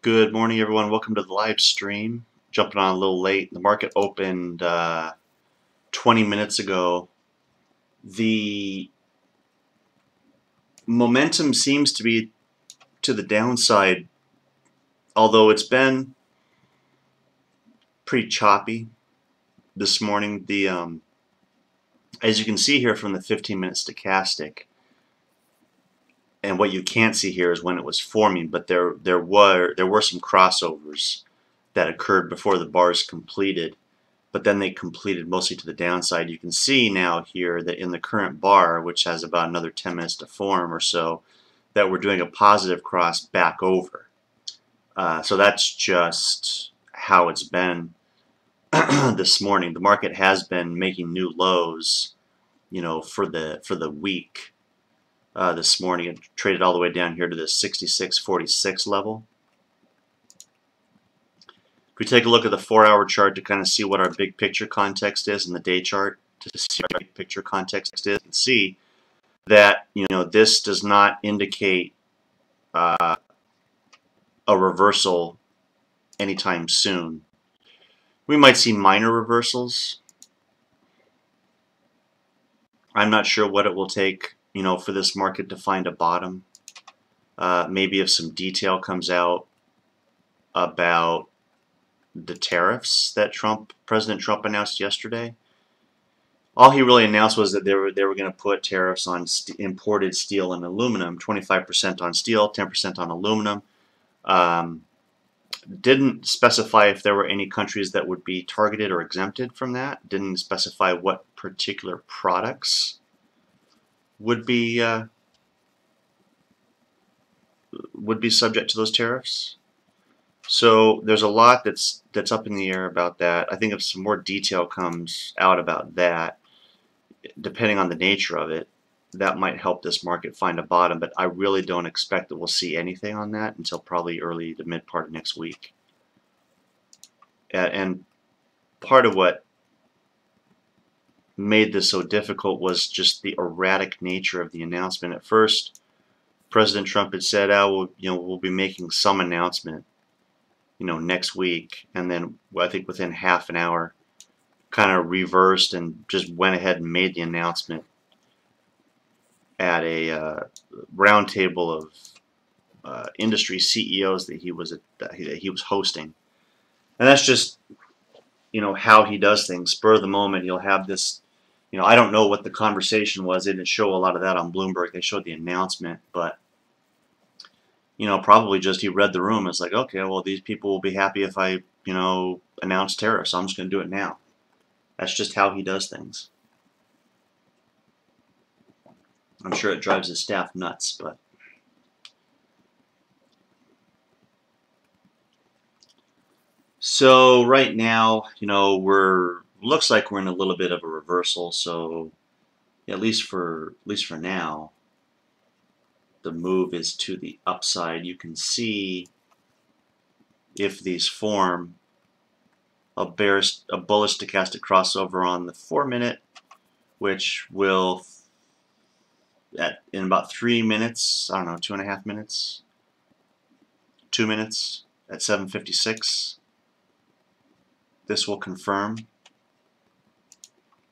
Good morning, everyone. Welcome to the live stream. Jumping on a little late. The market opened 20 minutes ago. The momentum seems to be to the downside, although it's been pretty choppy this morning. As you can see here from the 15-minute stochastic, and what you can't see here is when it was forming, but there were some crossovers that occurred before the bars completed, but then they completed mostly to the downside. You can see now here that in the current bar, which has about another 10 minutes to form or so, that we're doing a positive cross back over. So that's just how it's been this morning. The market has been making new lows, for the week. This morning it traded all the way down here to the 66.46 level. If we take a look at the 4-hour chart to kind of see what our big picture context is, and the day chart to see what our big picture context is, you can see that this does not indicate a reversal anytime soon. We might see minor reversals. I'm not sure what it will take, for this market to find a bottom. Maybe if some detail comes out about the tariffs that President Trump announced yesterday. All he really announced was that they were going to put tariffs on imported steel and aluminum, 25% on steel, 10% on aluminum. Didn't specify if there were any countries that would be targeted or exempted from that. Didn't specify what particular products would be subject to those tariffs. So there's a lot that's up in the air about that. I think if some more detail comes out about that, depending on the nature of it, that might help this market find a bottom. But I really don't expect that we'll see anything on that until probably early to mid part of next week. And part of what made this so difficult was just the erratic nature of the announcement. At first, President Trump had said, we'll be making some announcement, next week, and then I think within half an hour kind of reversed and just went ahead and made the announcement at a roundtable of industry CEOs that he was hosting. And that's just how he does things. Spur of the moment, he'll have this, I don't know what the conversation was. They didn't show a lot of that on Bloomberg. They showed the announcement, but probably just he read the room. It's like, okay, well, these people will be happy if I, announce tariffs, so I'm just going to do it now. That's just how he does things. I'm sure it drives his staff nuts, but so right now, looks like we're in a little bit of a reversal. So at least for now, the move is to the upside. You can see if these form a bullish stochastic crossover on the 4-minute, which will in about 3 minutes, I don't know, 2.5 minutes, 2 minutes at 7:56. This will confirm,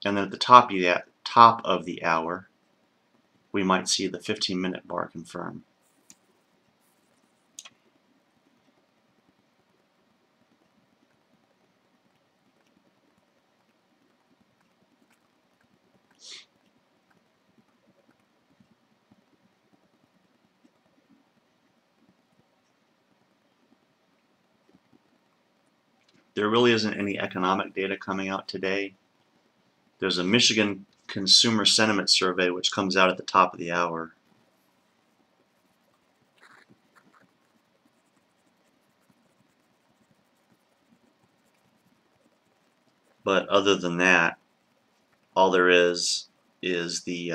and then at the top of the hour, we might see the 15-minute bar confirm. There really isn't any economic data coming out today. There's a Michigan Consumer Sentiment Survey which comes out at the top of the hour. But other than that, all there is the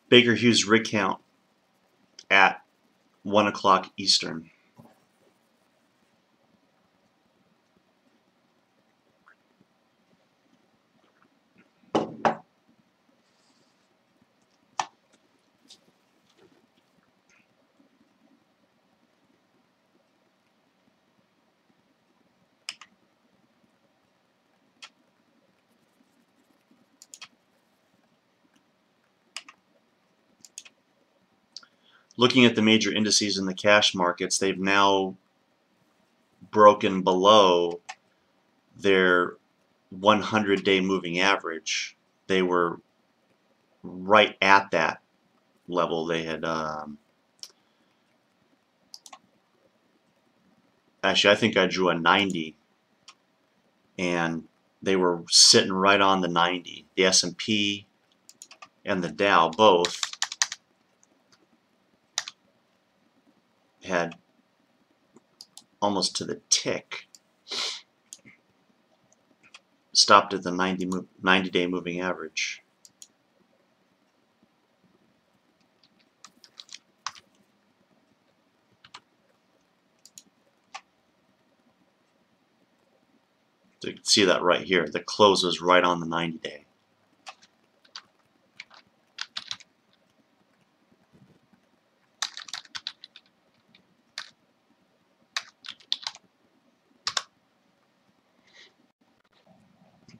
Baker Hughes rig count at 1 o'clock Eastern. looking at the major indices in the cash markets, they've now broken below their 100-day moving average. They were right at that level. They had actually, I think I drew a 90, and they were sitting right on the 90. The S&P and the Dow both had almost to the tick stopped at the 90-day moving average. So you can see that right here. The close was right on the 90-day.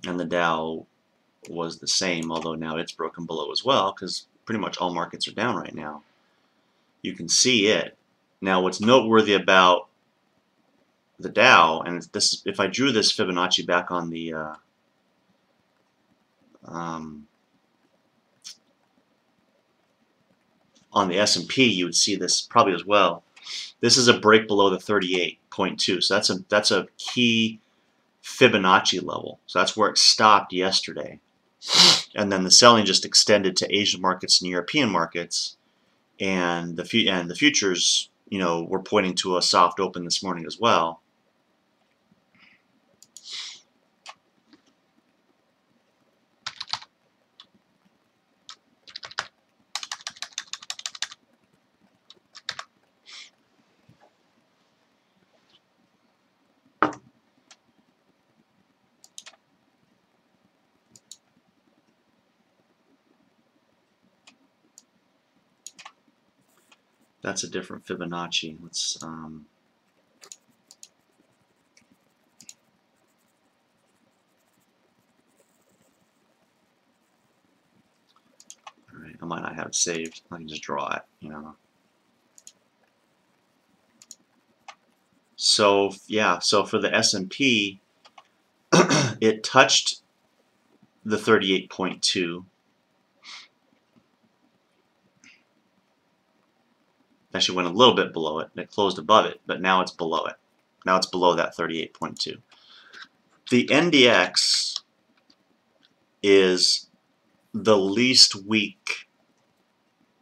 And the Dow was the same, although now it's broken below as well, because pretty much all markets are down right now. You can see it. Now, what's noteworthy about the Dow, and this, if I drew this Fibonacci back on the S&P, you would see this probably as well. This is a break below the 38.2, so that's a key Fibonacci level. So that's where it stopped yesterday, and then the selling just extended to Asian markets and European markets, and the futures, you know, were pointing to a soft open this morning as well. That's a different Fibonacci. Let's all right, I might not have it saved. I can just draw it, you know. So yeah, so for the S&P, it touched the 38.2. Actually went a little bit below it, and it closed above it, but now it's below it. Now it's below that 38.2. The NDX is the least weak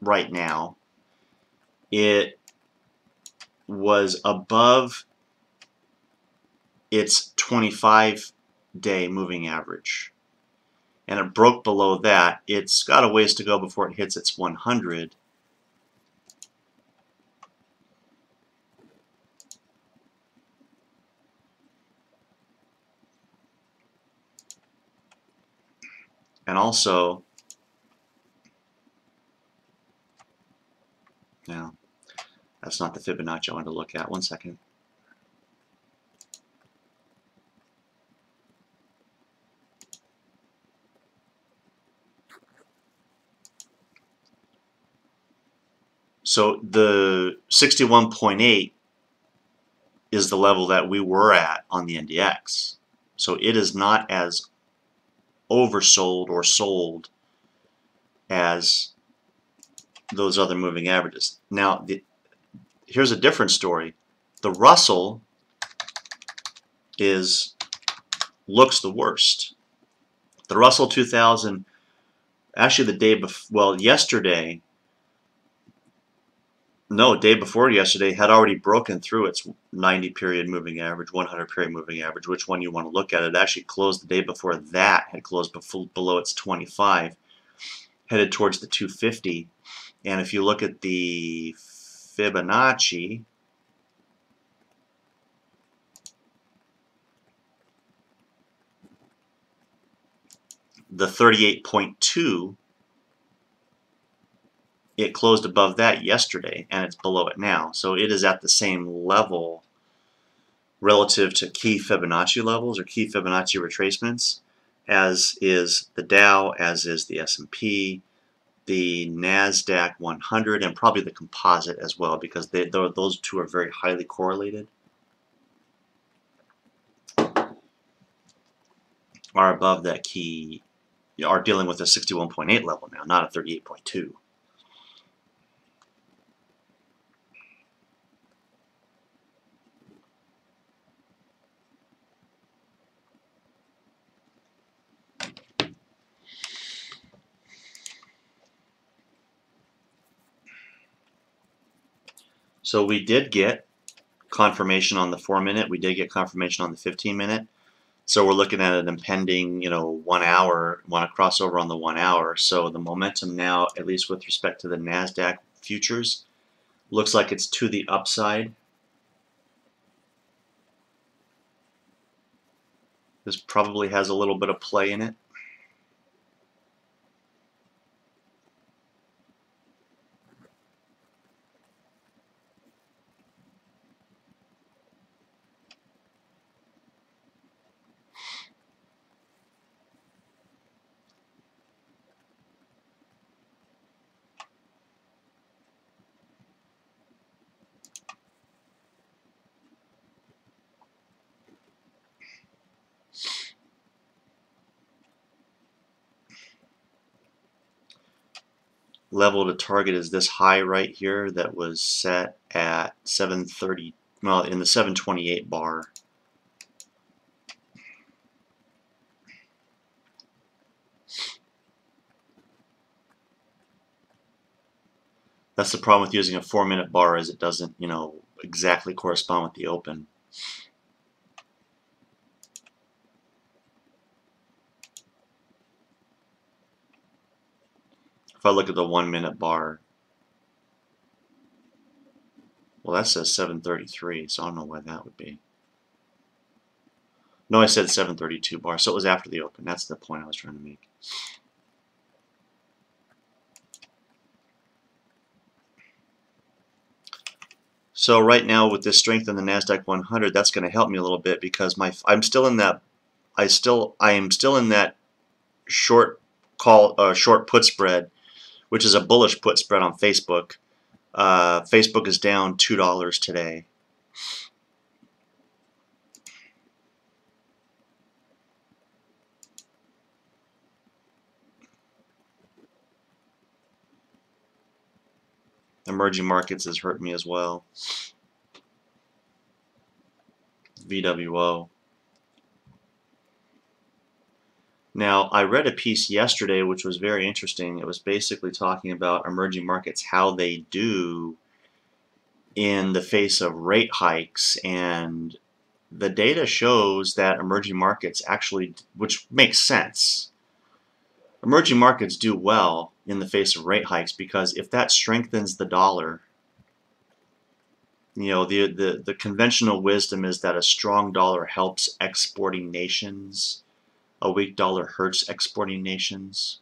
right now. It was above its 25-day moving average, and it broke below that. It's got a ways to go before it hits its 100. And also, now, that's not the Fibonacci I wanted to look at. One second. So the 61.8 is the level that we were at on the NDX. So it is not as oversold or sold as those other moving averages. Now, here's a different story. The Russell looks the worst. The Russell 2000, actually the day before, well, yesterday, no, day before yesterday, had already broken through its 90-period moving average, 100-period moving average, which one you want to look at. It actually closed the day before that, had closed below its 25, headed towards the 250. And if you look at the Fibonacci, the 38.2, it closed above that yesterday, and it's below it now. So it is at the same level relative to key Fibonacci levels or key Fibonacci retracements, as is the Dow, as is the S&P, the NASDAQ 100 and probably the composite as well, because those two are very highly correlated, are above that key, are dealing with a 61.8 level now, not a 38.2. So we did get confirmation on the 4-minute. We did get confirmation on the 15-minute. So we're looking at an impending, 1 hour, want to cross over on the 1 hour. So the momentum now, at least with respect to the NASDAQ futures, looks like it's to the upside. This probably has a little bit of play in it. Level to target is this high right here that was set at 730, well, in the 728 bar. That's the problem with using a 4-minute bar, is it doesn't, exactly correspond with the open. If I look at the 1-minute bar, well, that says 733, so I don't know why that would be. No, I said 732 bar, so it was after the open. That's the point I was trying to make. So right now with this strength in the NASDAQ 100, that's going to help me a little bit, because I am still in that short short put spread, which is a bullish put spread on Facebook. Facebook is down $2 today. Emerging markets has hurt me as well. VWO. Now, I read a piece yesterday which was very interesting. It was basically talking about emerging markets, how they do in the face of rate hikes, and the data shows that emerging markets actually, which makes sense, emerging markets do well in the face of rate hikes, because if that strengthens the dollar, the conventional wisdom is that a strong dollar helps exporting nations, a weak dollar hurts exporting nations.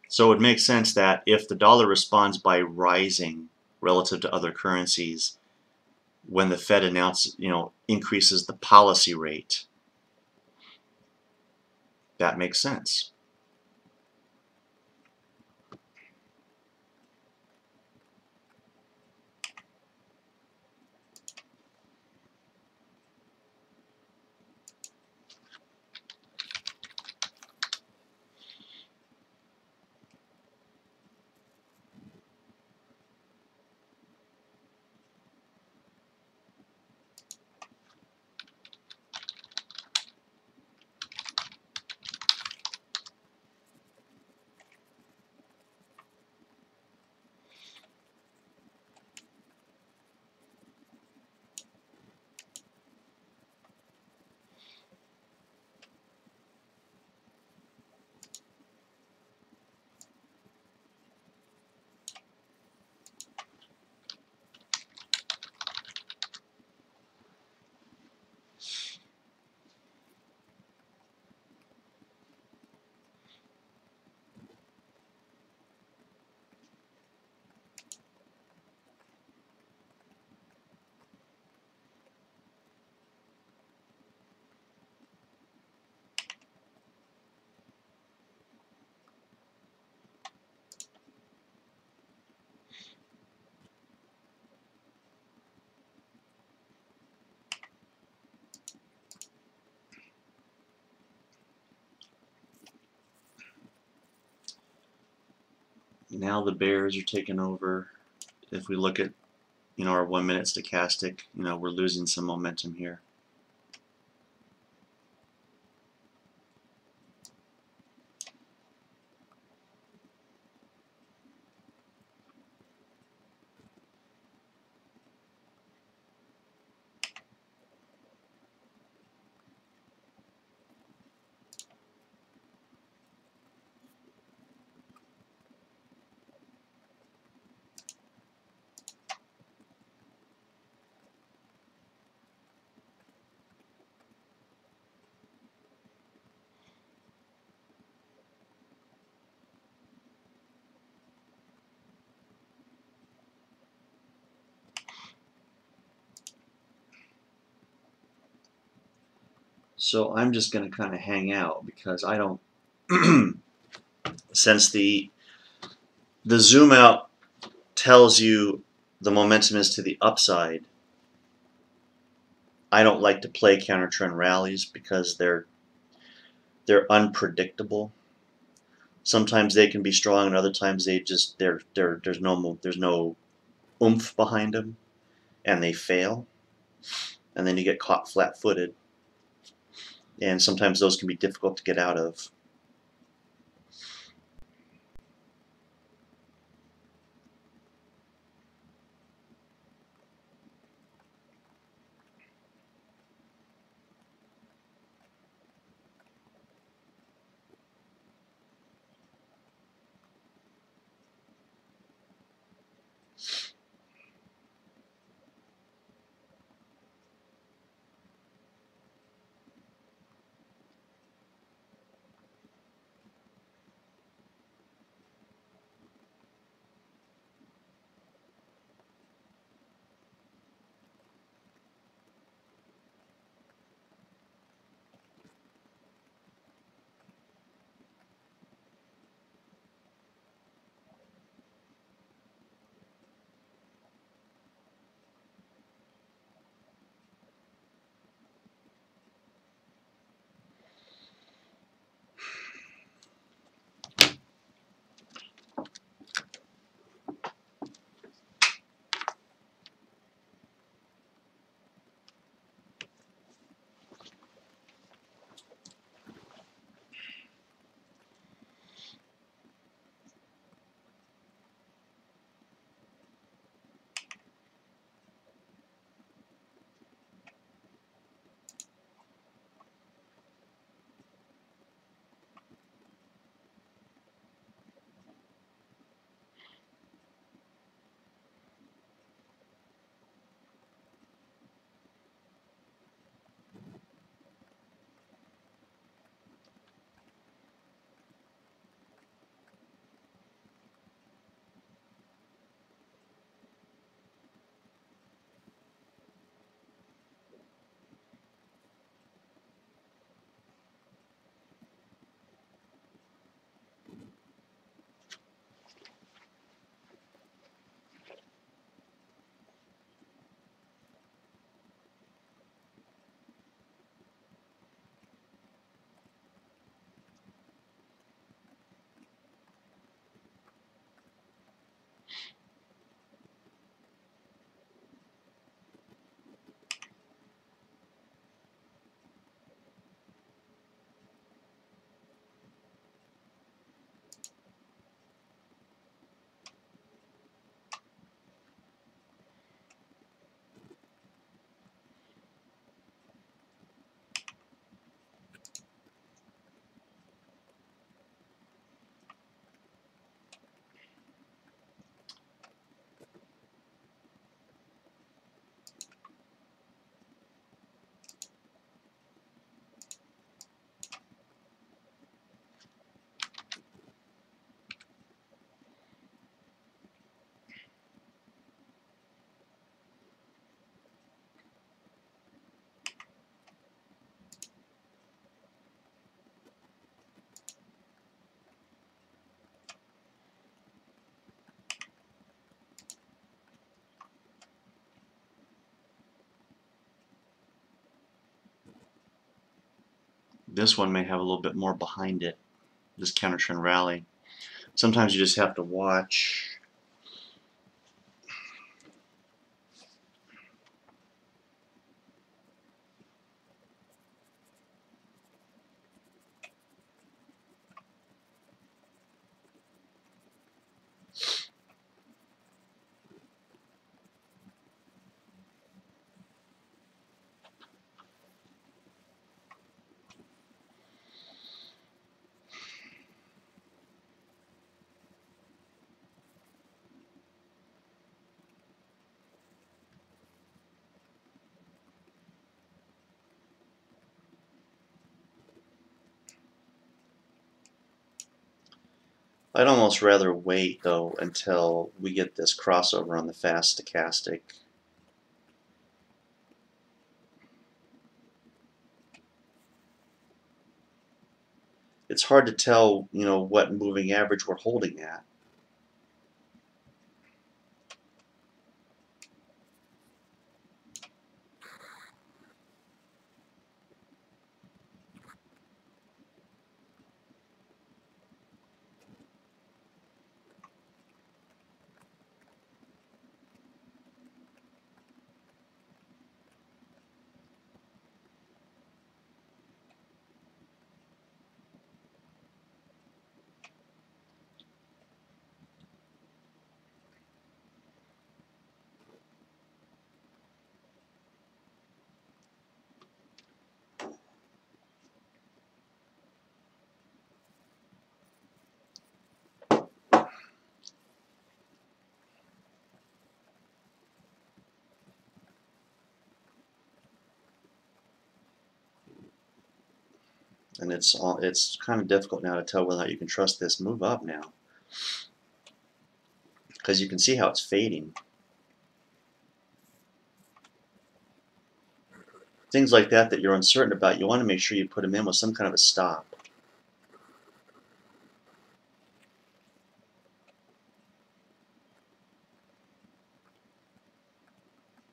So it would make sense that if the dollar responds by rising relative to other currencies, when the Fed increases the policy rate, that makes sense. Now the bears are taking over. If we look at our 1 minute stochastic, we're losing some momentum here. So I'm just going to kind of hang out because I don't, since the zoom out tells you the momentum is to the upside, I don't like to play counter trend rallies because they're unpredictable. Sometimes they can be strong, and other times there's no oomph behind them, and they fail, and then you get caught flat-footed, and sometimes those can be difficult to get out of. This one may have a little bit more behind it, this counter trend rally. Sometimes you just have to watch. I'd almost rather wait though until we get this crossover on the fast stochastic. It's hard to tell, what moving average we're holding at. And it's kind of difficult now to tell whether or not you can trust this move up now, because you can see how it's fading. Things like that you're uncertain about, you want to make sure you put them in with some kind of a stop.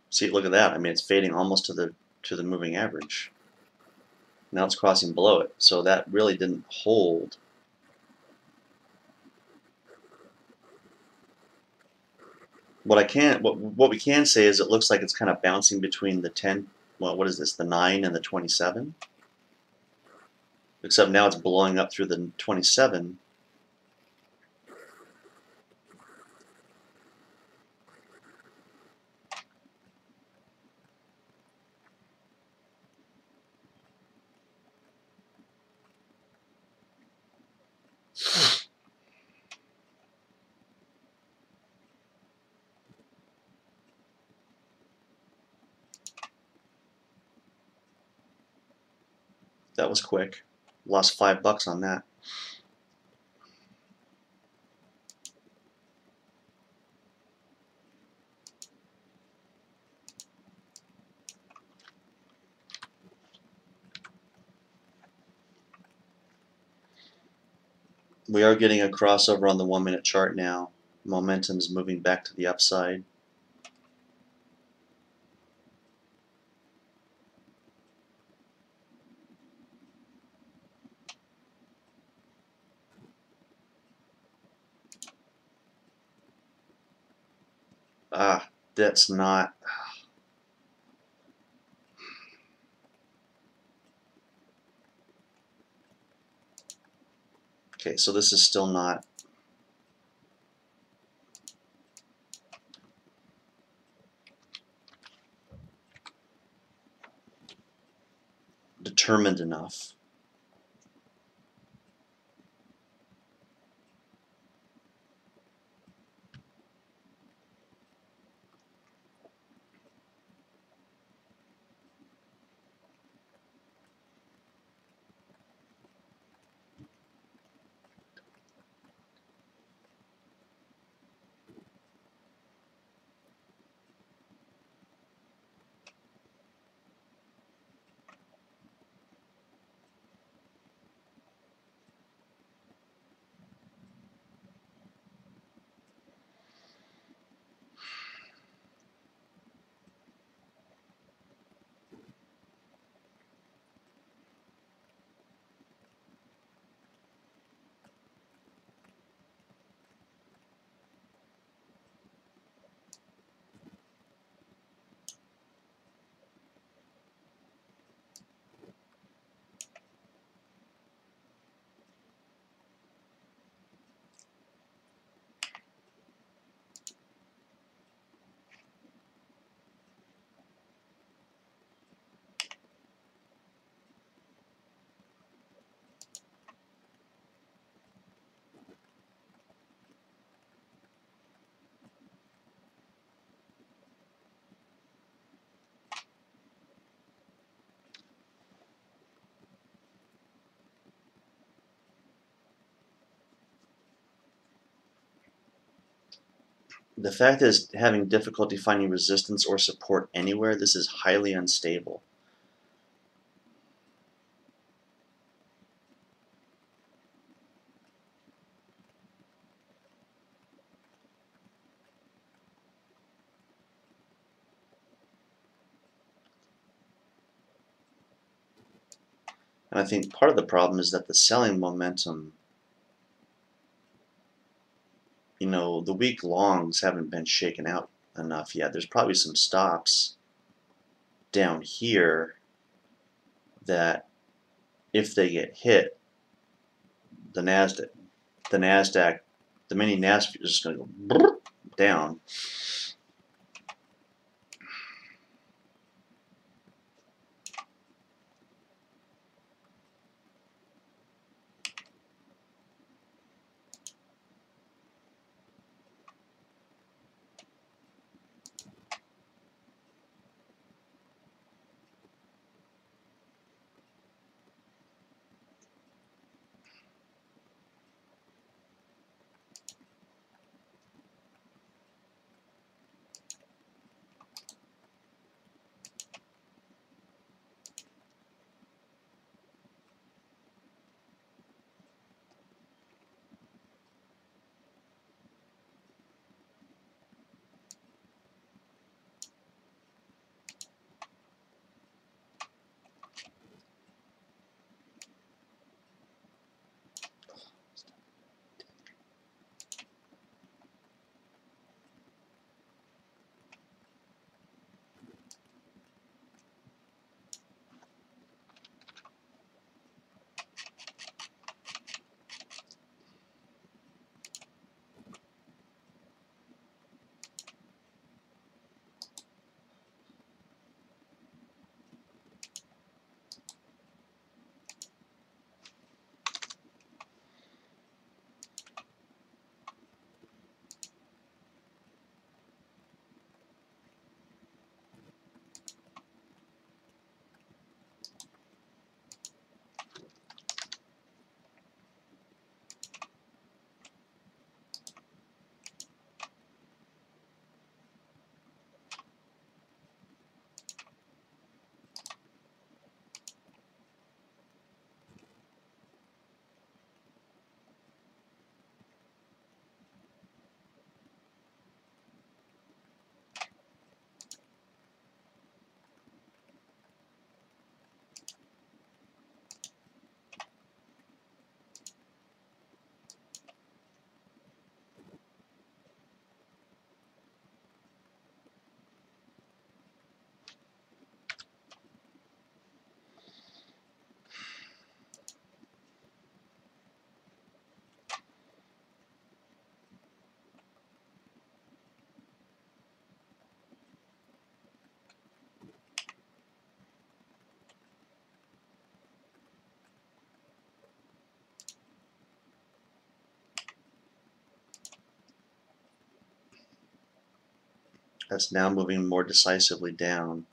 See, look at that. I mean, it's fading almost to the moving average. Now it's crossing below it, so that really didn't hold. What we can say is it looks like it's kind of bouncing between the 10. Well, what is this? The 9 and the 27. Except now it's blowing up through the 27. That was quick. Lost $5 on that. We are getting a crossover on the 1-minute chart now. Momentum is moving back to the upside. That's not. Okay, so this is still not. Determined enough. The fact is having difficulty finding resistance or support anywhere. This is highly unstable. And I think part of the problem is that the selling momentum, the week longs haven't been shaken out enough yet. There's probably some stops down here that if they get hit, the NASDAQ, the mini NASDAQ is just going to go down. That's now moving more decisively down.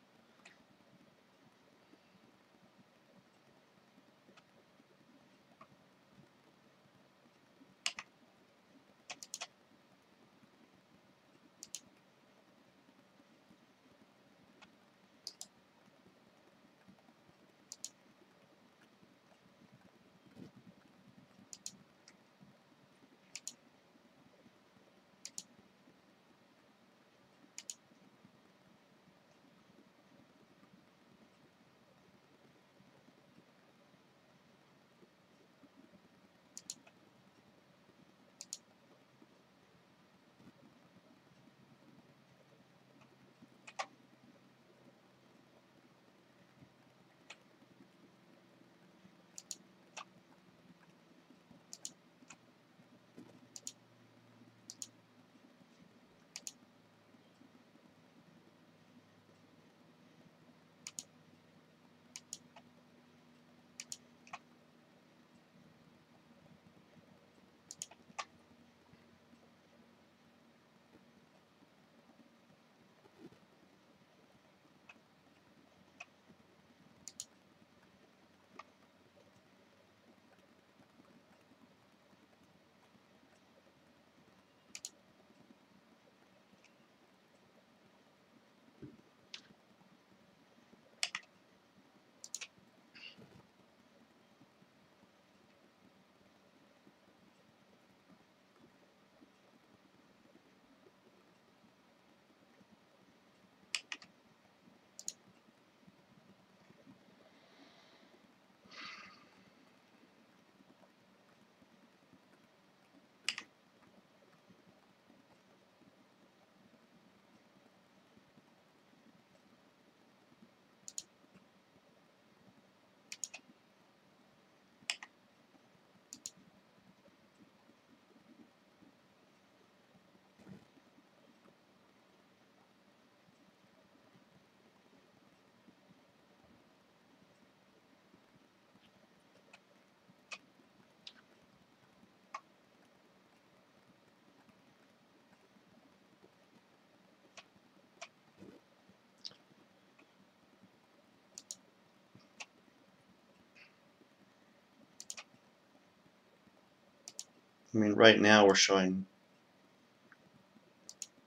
I mean, right now we're showing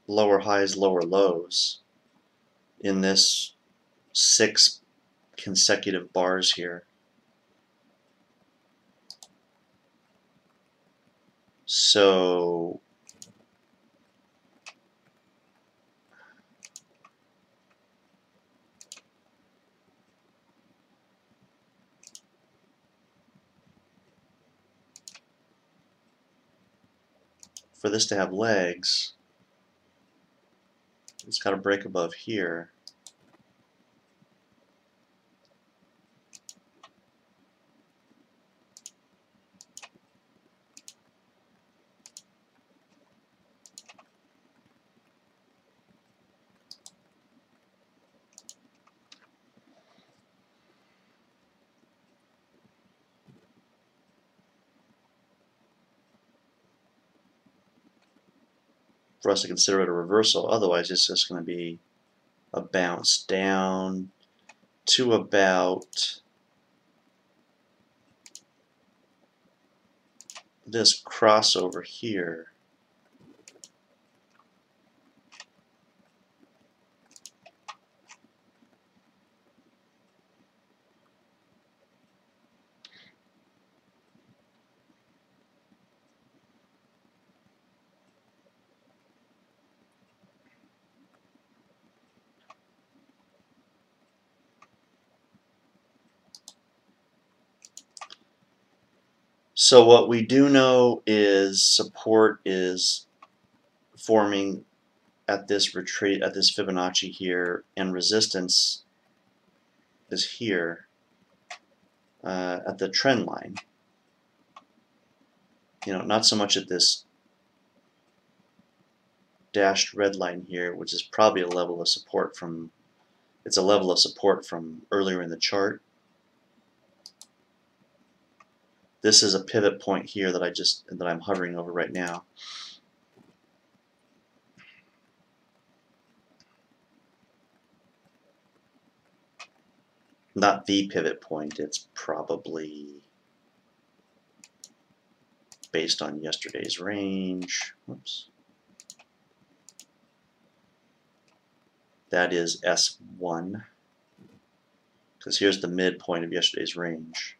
lower highs, lower lows in this 6 consecutive bars here. So for this to have legs, it's got to break above here. For us to consider it a reversal. Otherwise, it's just going to be a bounce down to about this crossover here. So what we do know is support is forming at this retreat, at this Fibonacci here, and resistance is here at the trend line. You know, not so much at this dashed red line here, which is probably a level of support from, it's a level of support from earlier in the chart. This is a pivot point here that I'm hovering over right now. Not the pivot point, it's probably based on yesterday's range. Whoops. That is S1, because here's the midpoint of yesterday's range.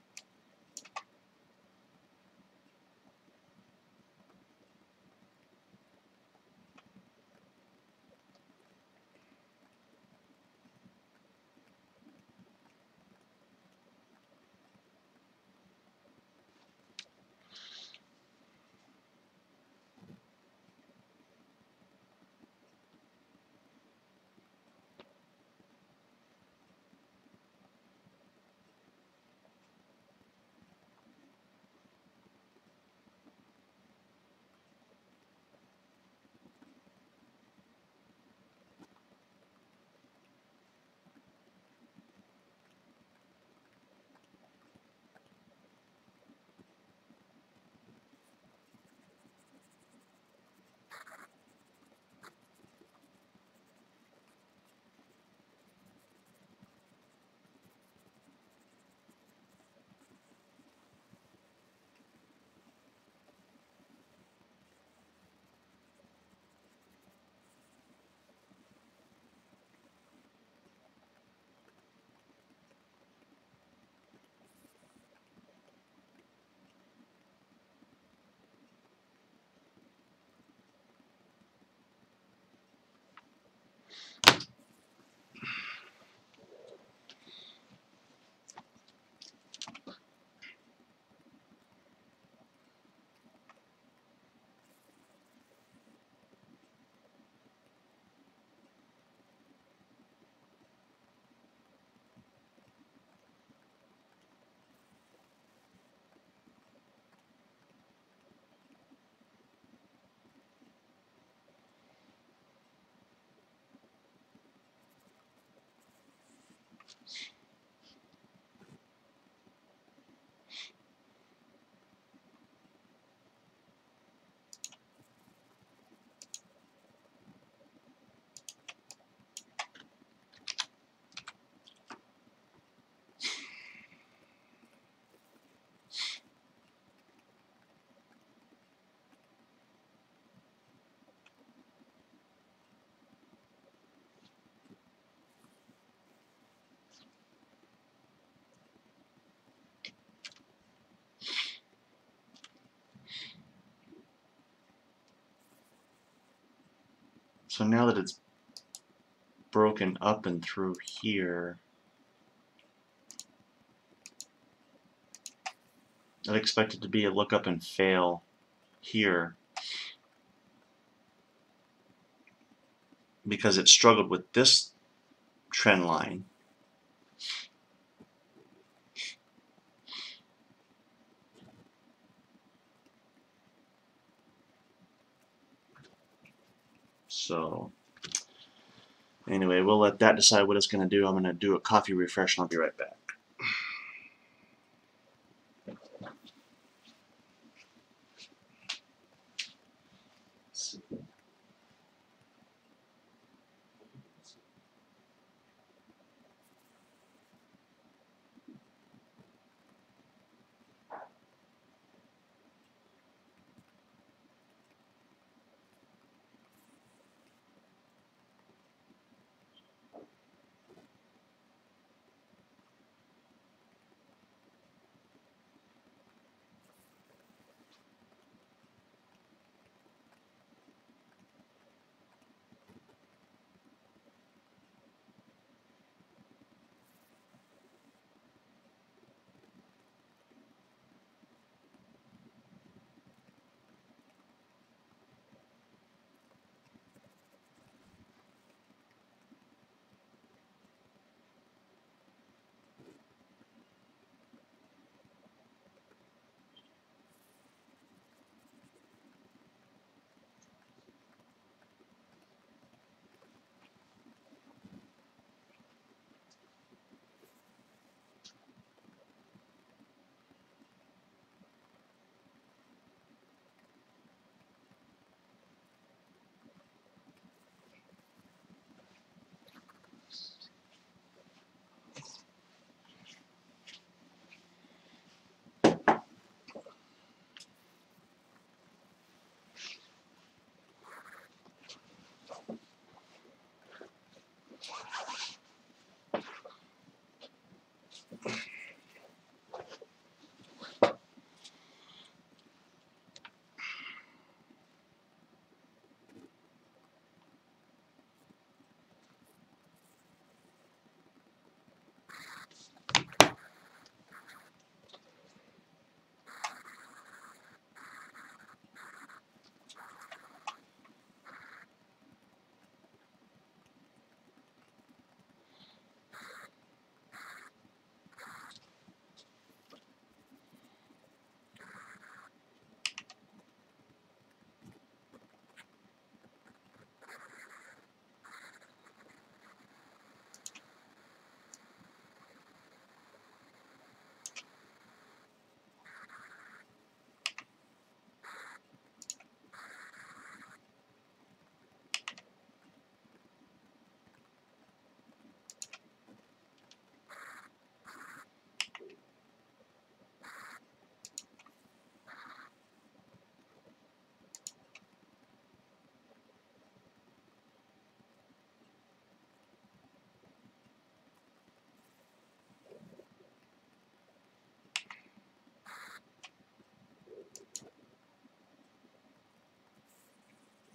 So now that it's broken up and through here, I'd expect it to be a look up and fail here because it struggled with this trend line. So anyway, we'll let that decide what it's going to do. I'm going to do a coffee refresh and I'll be right back.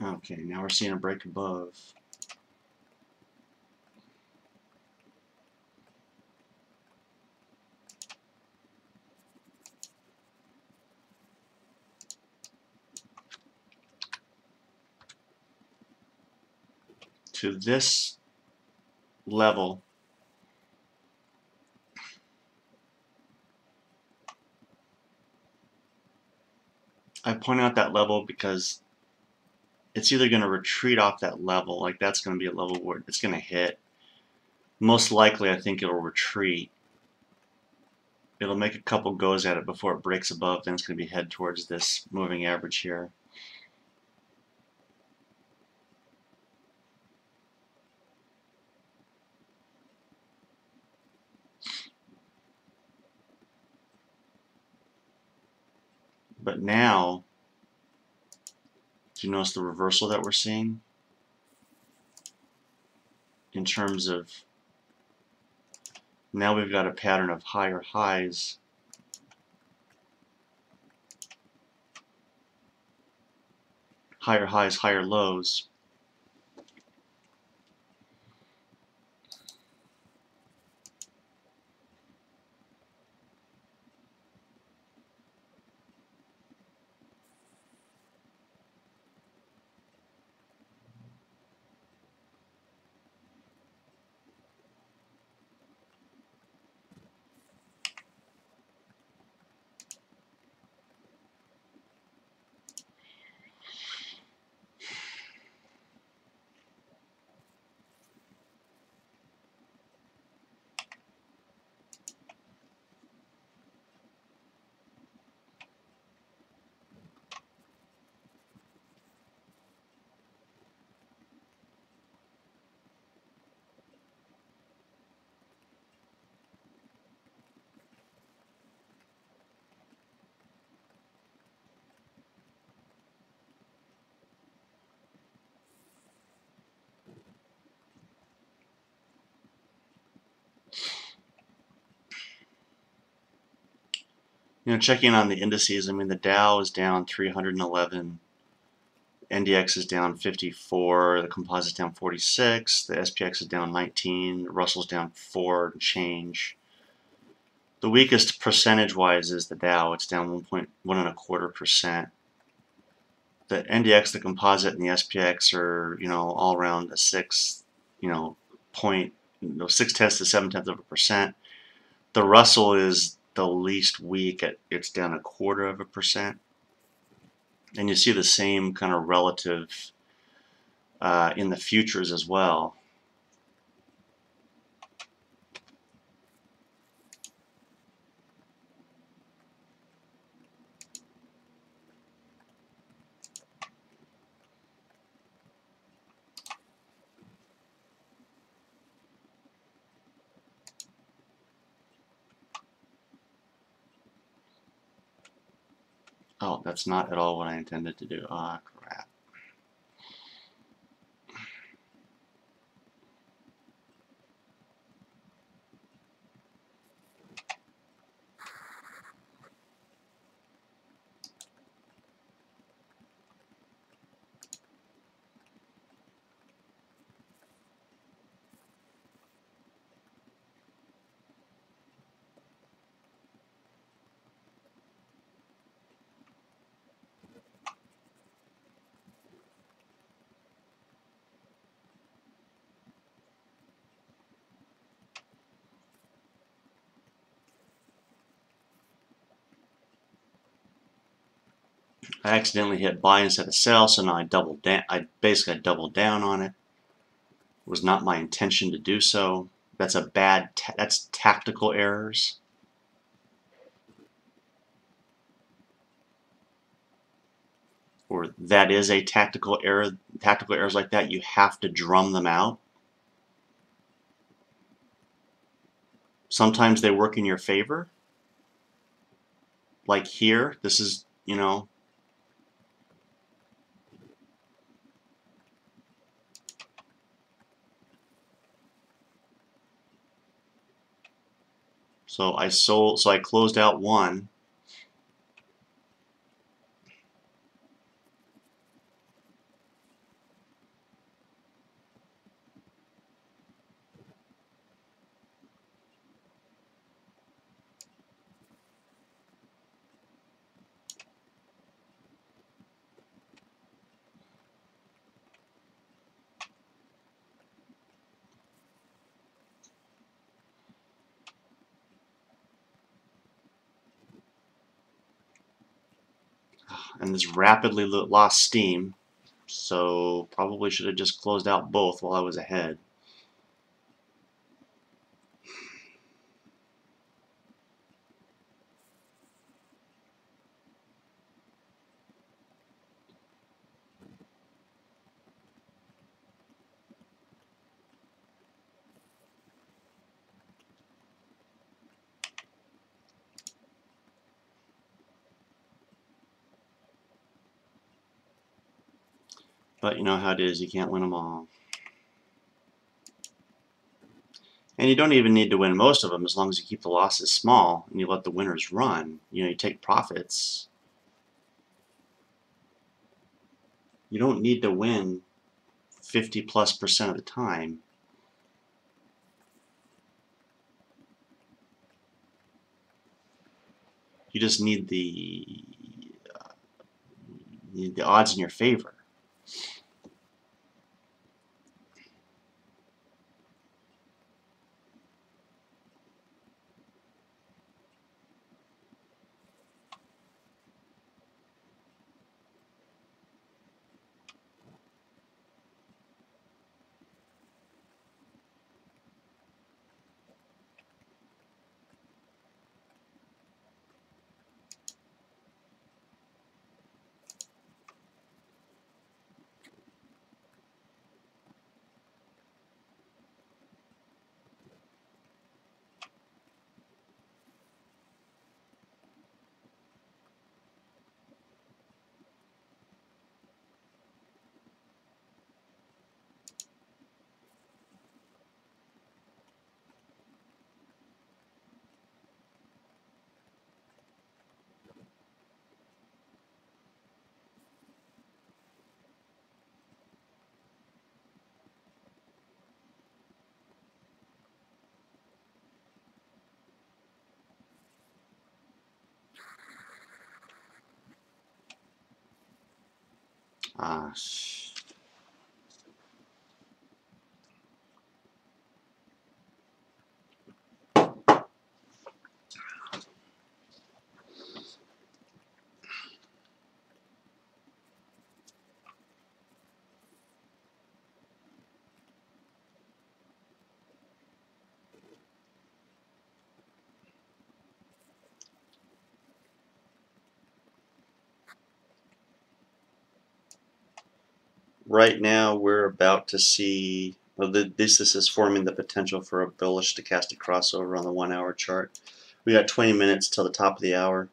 Okay, now we're seeing a break above. To this level. I point out that level because it's either going to retreat off that level, like that's going to be a level where it's going to hit. Most likely, I think it'll retreat. It'll make a couple goes at it before it breaks above, then it's going to be head towards this moving average here. But now, do you notice the reversal that we're seeing? In terms of, now we've got a pattern of higher highs, higher lows. Checking on the indices, I mean, the Dow is down 311, NDX is down 54, the composite's down 46, the SPX is down 19, Russell's down 4 and change. The weakest percentage-wise is the Dow. It's down 1.125%. The NDX, the composite, and the SPX are, all around a 6, point, 6/10 to 7/10%. The Russell is the least weak. It's down 1/4%. And you see the same kind of relative in the futures as well. Oh, that's not at all what I intended to do. Ah, crap. I accidentally hit buy instead of sell, so now I doubled down. I basically doubled down on it. It was not my intention to do so. That's that's tactical errors. Or that is a tactical error. Tactical errors like that, you have to drum them out. Sometimes they work in your favor. Like here, this is, so I closed out one. And this rapidly lost steam, so probably should have just closed out both while I was ahead. But you know how it is, you can't win them all. And you don't even need to win most of them as long as you keep the losses small and you let the winners run. You take profits. You don't need to win 50+% of the time. You just need the odds in your favor. Uh, right now, we're about to see. Well, this is forming the potential for a bullish stochastic crossover on the 1 hour chart. We got 20 minutes till the top of the hour.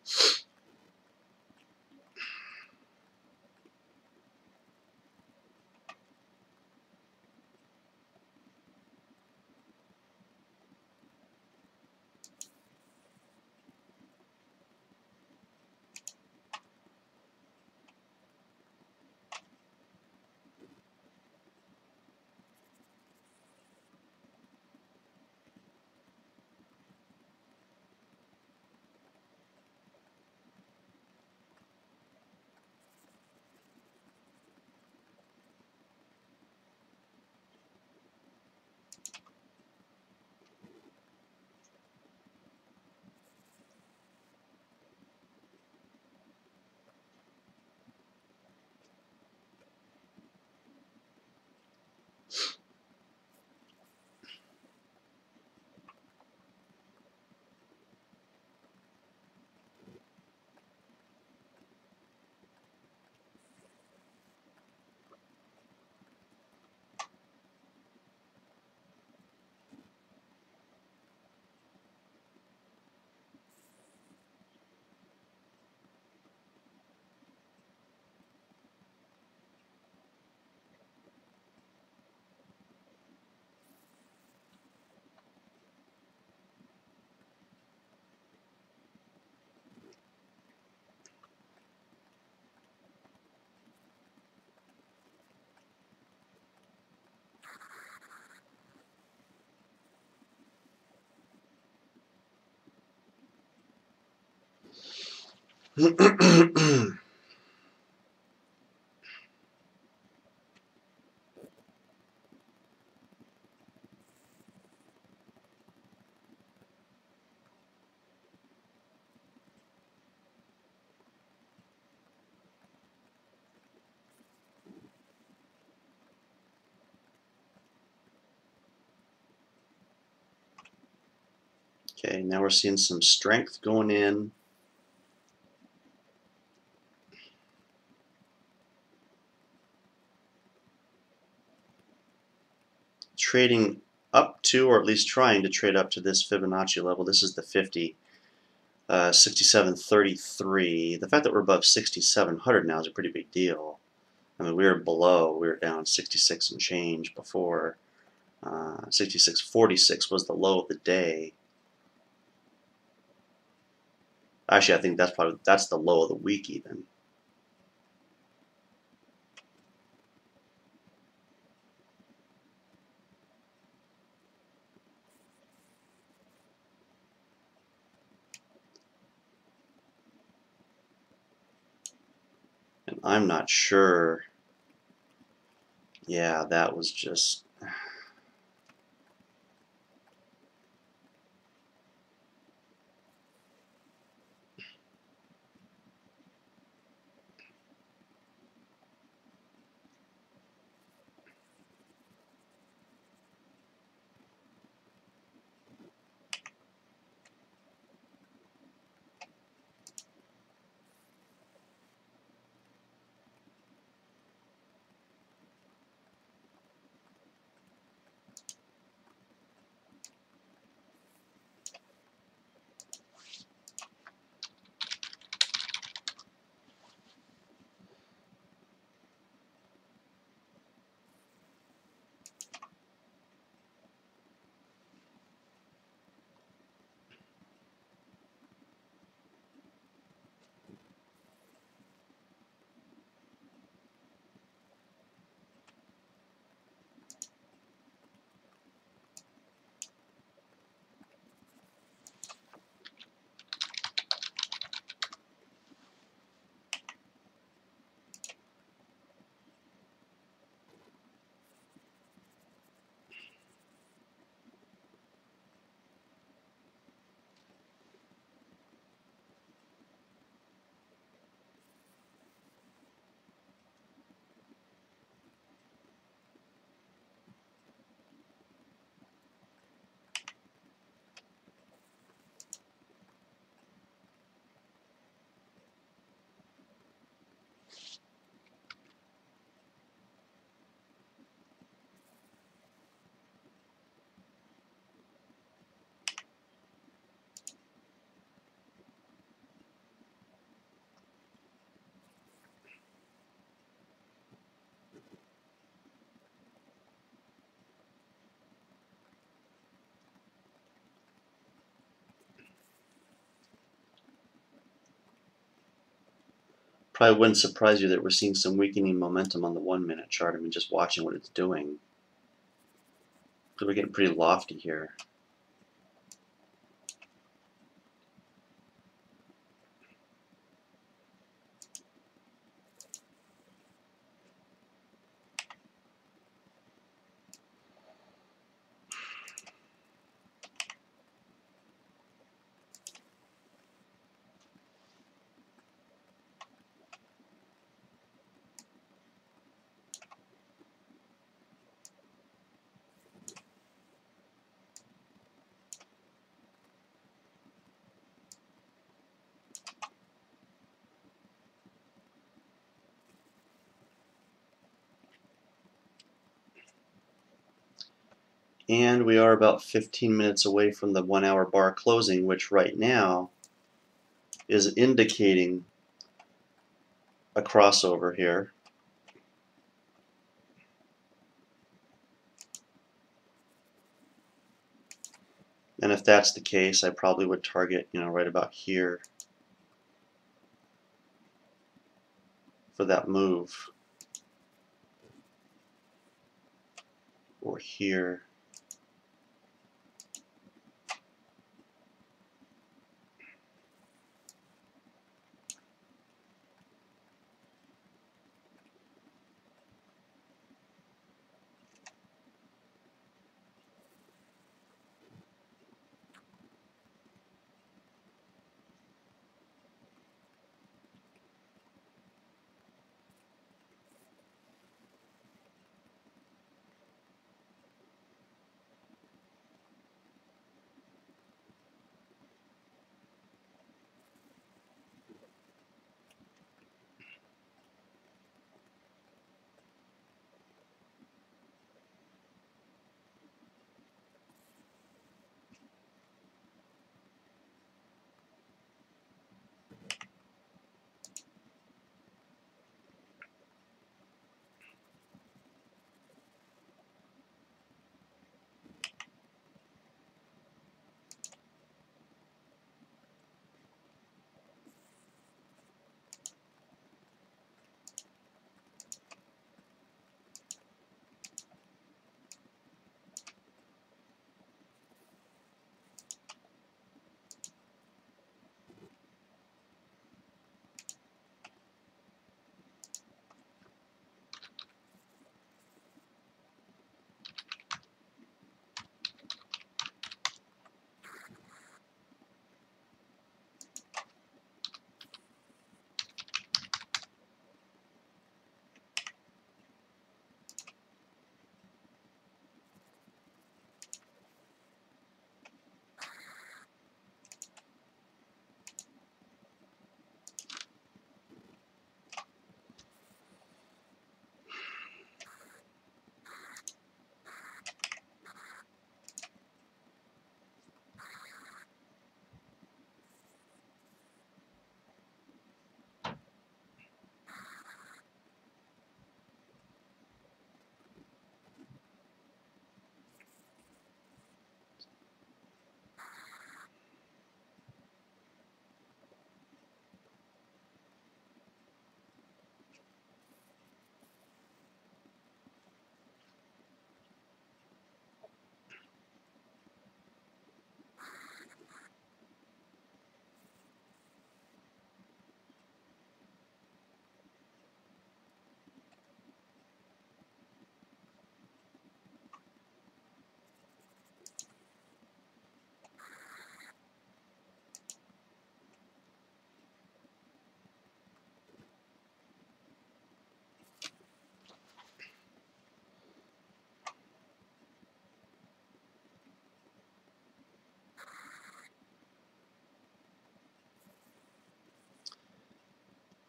Okay, now we're seeing some strength going in. Trading up to, or at least trying to trade up to this Fibonacci level. This is the 50, 67.33. The fact that we're above 6,700 now is a pretty big deal. I mean, we were below, we were down 66 and change before. 66.46 was the low of the day. Actually, I think that's the low of the week even. And I'm not sure. Yeah, that was just. Probably wouldn't surprise you that we're seeing some weakening momentum on the 1-minute chart. I mean, just watching what it's doing. So we're getting pretty lofty here. And we are about 15 minutes away from the 1-hour bar closing, which right now is indicating a crossover here. And if that's the case, I probably would target, right about here for that move, or here.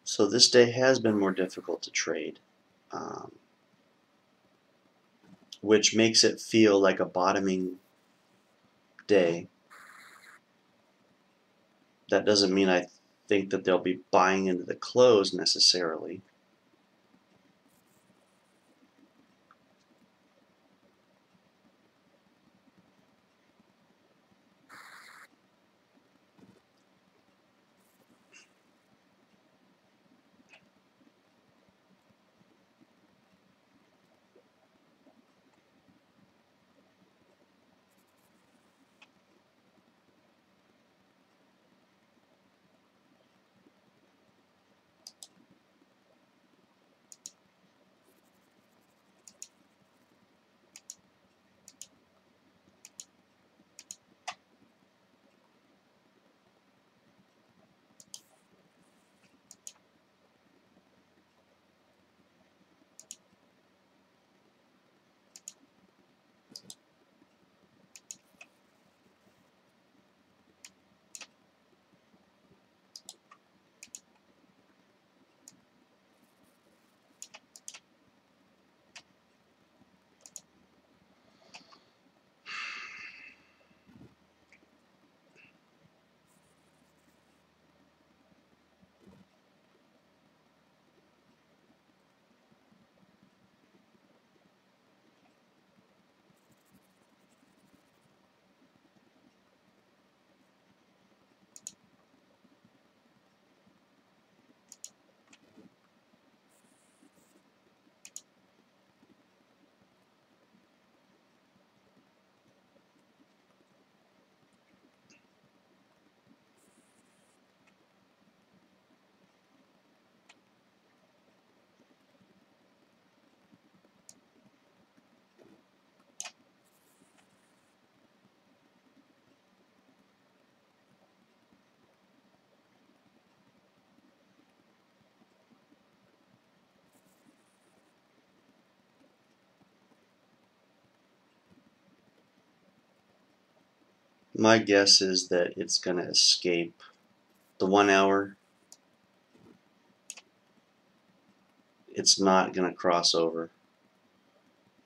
So this day has been more difficult to trade, which makes it feel like a bottoming day. That doesn't mean I think that they'll be buying into the close necessarily. My guess is that it's going to escape the 1 hour. It's not going to cross over.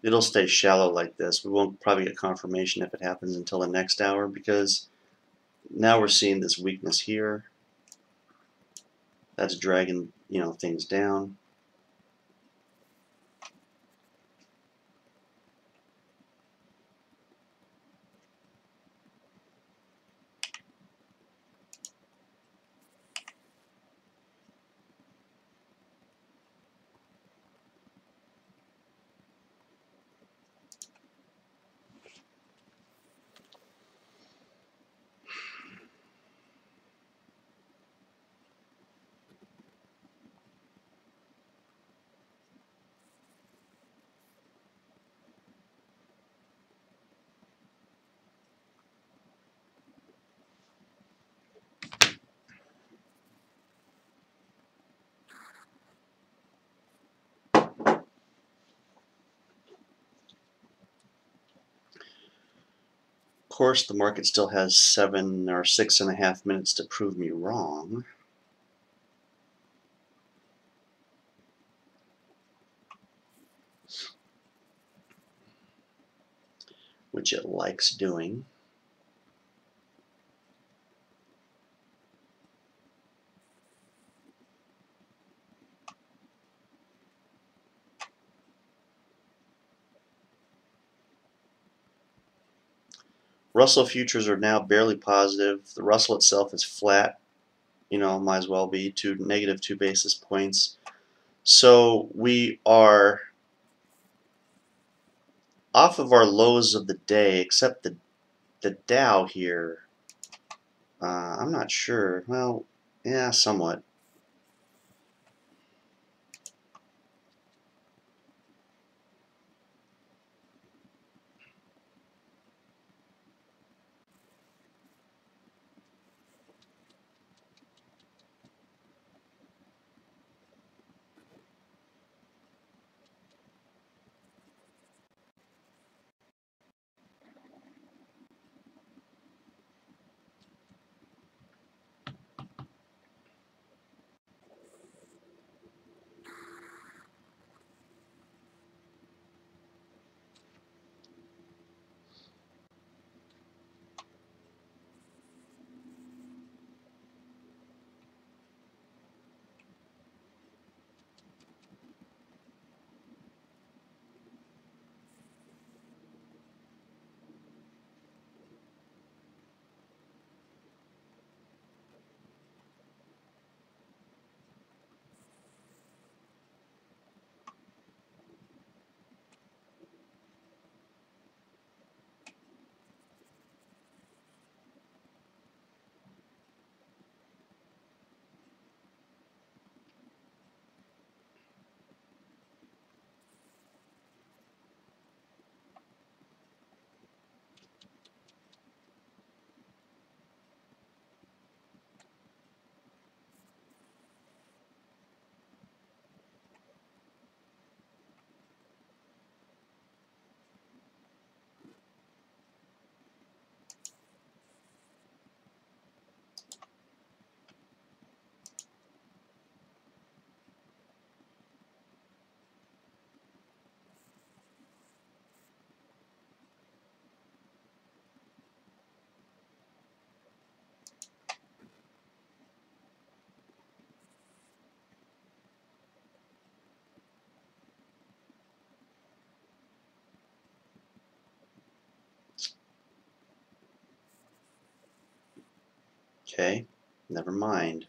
It'll stay shallow like this. We won't probably get confirmation if it happens until the next hour, because now we're seeing this weakness here. That's dragging, things down. Of course, the market still has 7 or 6.5 minutes to prove me wrong, which it likes doing. Russell futures are now barely positive. The Russell itself is flat. Might as well be negative 2 basis points. So we are off of our lows of the day, except the Dow here. I'm not sure. Well, yeah, somewhat. Okay, never mind.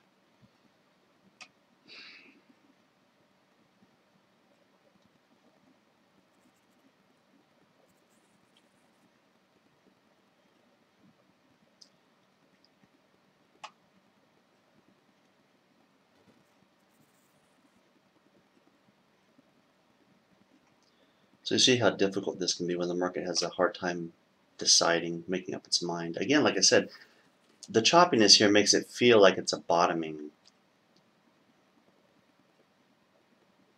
So you see how difficult this can be when the market has a hard time deciding, making up its mind. Again, like I said, the choppiness here makes it feel like it's a bottoming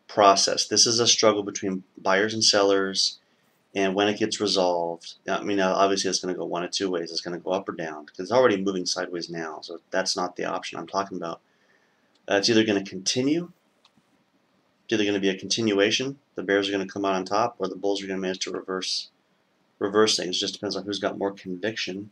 process. This is a struggle between buyers and sellers, And when it gets resolved, I mean, obviously it's going to go one of two ways. It's going to go up or down because it's already moving sideways now. So that's not the option I'm talking about. It's either going to continue, it's either going to be a continuation. The bears are going to come out on top, or the bulls are going to manage to reverse things. It just depends on who's got more conviction.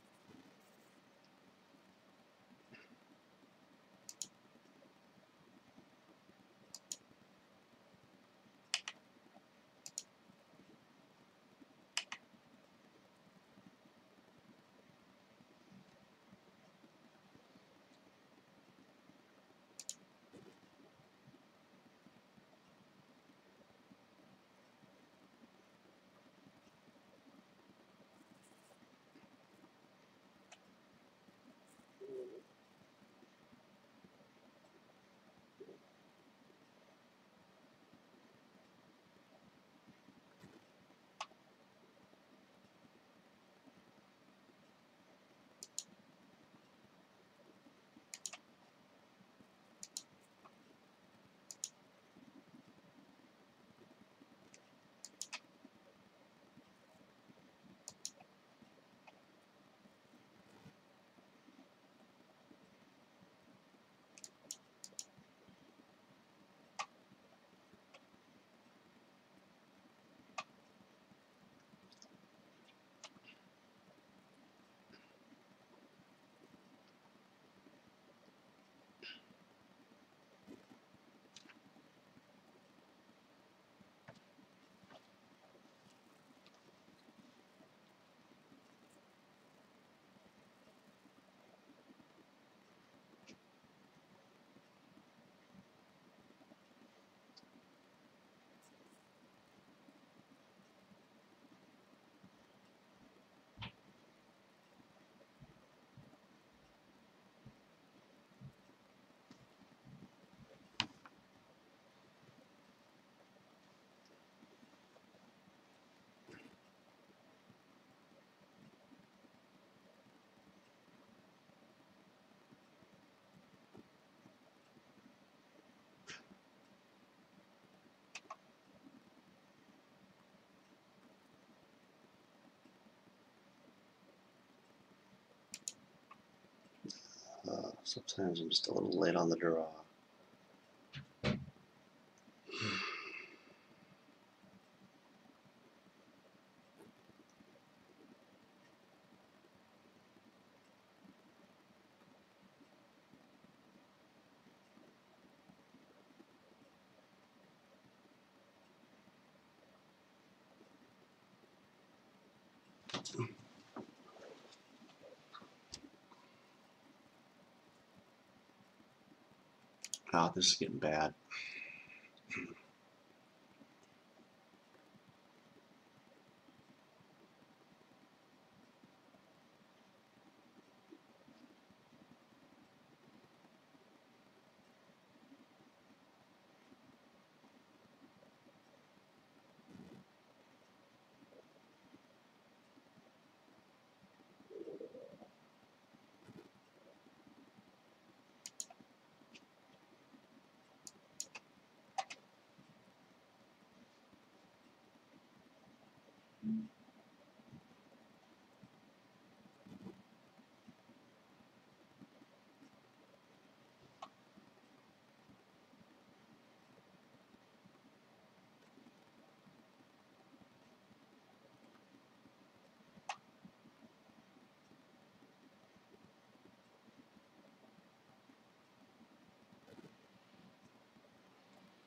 Sometimes I'm just a little late on the draw. Oh, this is getting bad.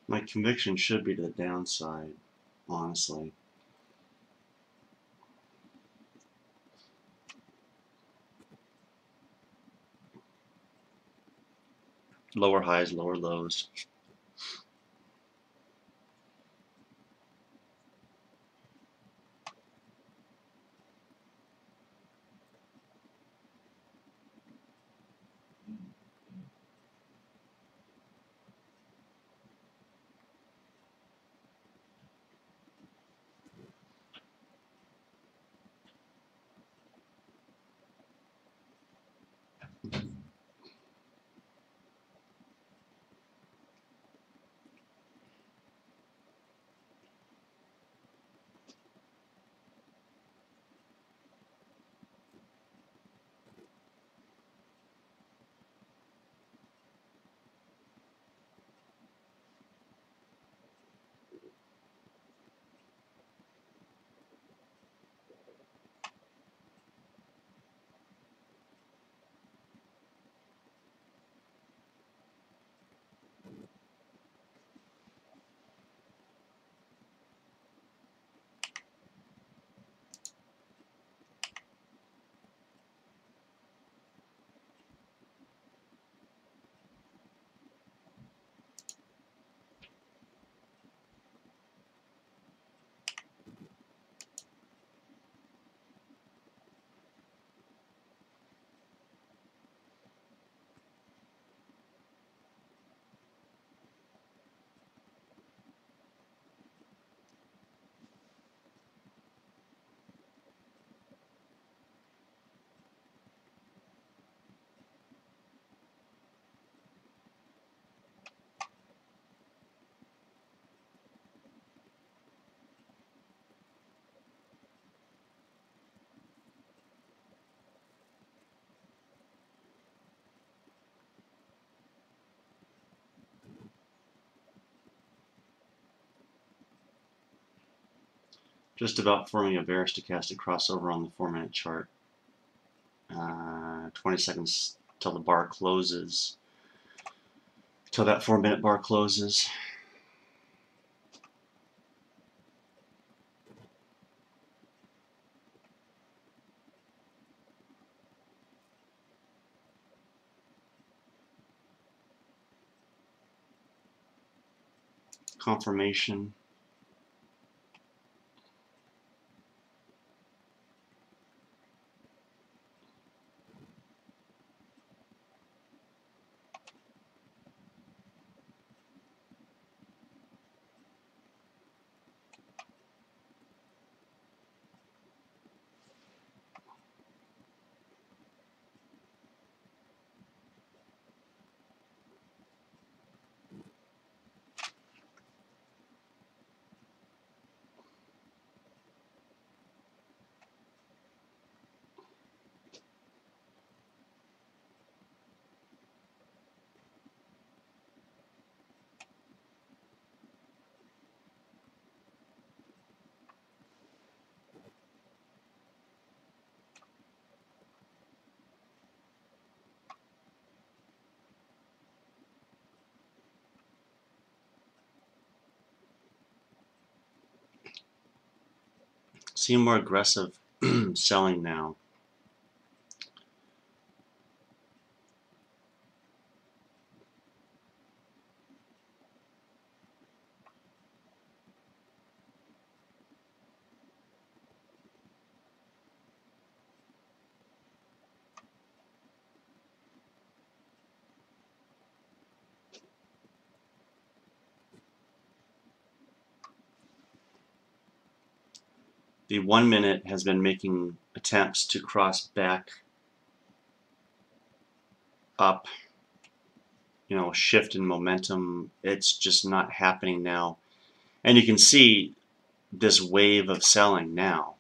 My conviction should be to the downside, honestly. Lower highs, lower lows. Just about forming a bearish stochastic crossover on the 4-minute chart. 20 seconds till the bar closes. Till that 4-minute bar closes. Confirmation. See more aggressive selling now. The 1 minute has been making attempts to cross back up, shift in momentum. It's just not happening now. And you can see this wave of selling now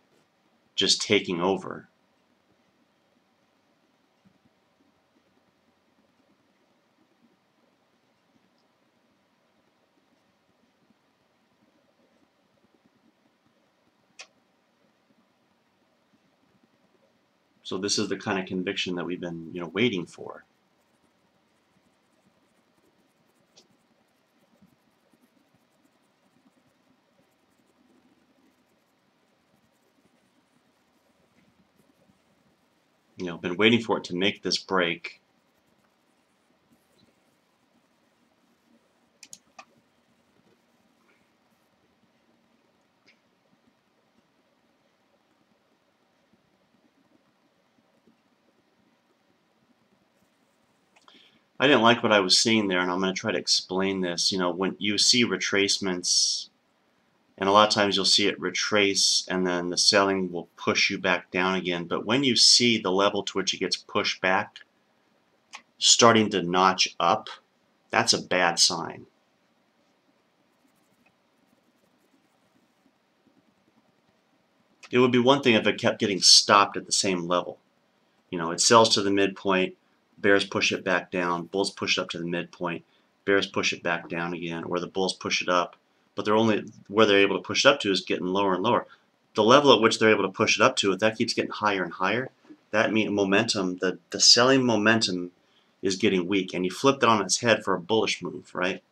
just taking over. So this is the kind of conviction that we've been, waiting for. Been waiting for it to make this break. I didn't like what I was seeing there, and I'm going to try to explain this. When you see retracements, and a lot of times you'll see it retrace, and then the selling will push you back down again. But when you see the level to which it gets pushed back starting to notch up, that's a bad sign. It would be one thing if it kept getting stopped at the same level. It sells to the midpoint, bears push it back down, bulls push it up to the midpoint, bears push it back down again, or the bulls push it up. But where they're able to push it up to is getting lower and lower. The level at which they're able to push it up to, if that keeps getting higher and higher, that means momentum, the selling momentum is getting weak, and you flip that on its head for a bullish move, right?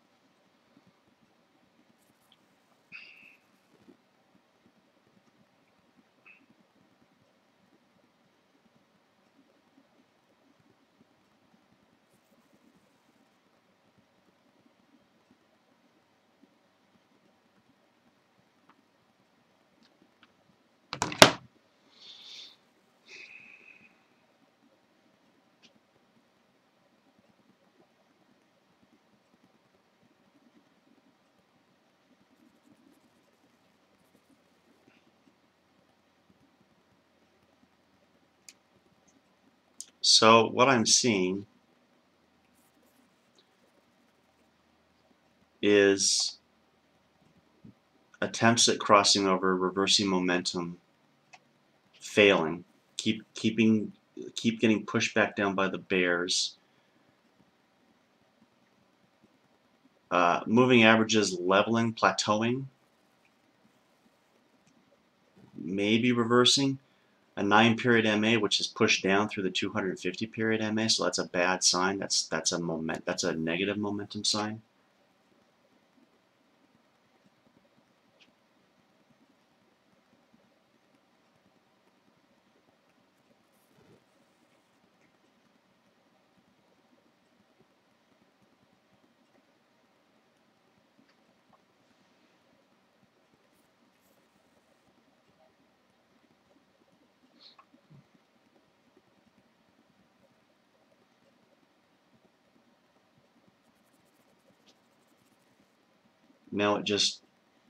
So what I'm seeing is attempts at crossing over, reversing momentum, failing, keep getting pushed back down by the bears. Moving averages leveling, plateauing. maybe reversing. A 9-period MA, which is pushed down through the 250-period MA, so that's a bad sign. That's a negative momentum sign. Now it just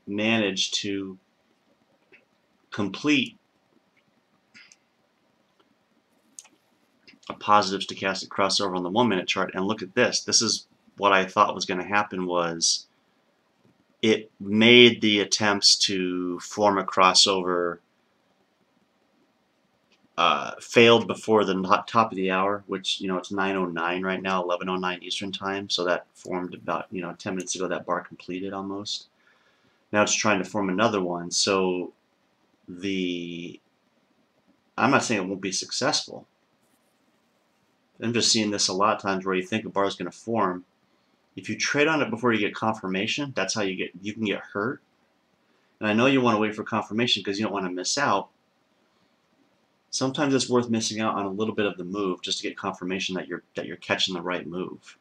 managed to complete a positive stochastic crossover on the 1-minute chart, and look at this. This is what I thought was going to happen. Was it made the attempts to form a crossover failed before the top of the hour, which, it's 9:09 right now, 11:09 Eastern time, so that formed about 10 minutes ago. That bar completed almost. Now it's trying to form another one. So I'm not saying it won't be successful. I'm just seeing this a lot of times where you think a bar is going to form. If you trade on it before you get confirmation, that's how you can get hurt. And I know you want to wait for confirmation because you don't want to miss out. Sometimes it's worth missing out on a little bit of the move just to get confirmation that you're catching the right move.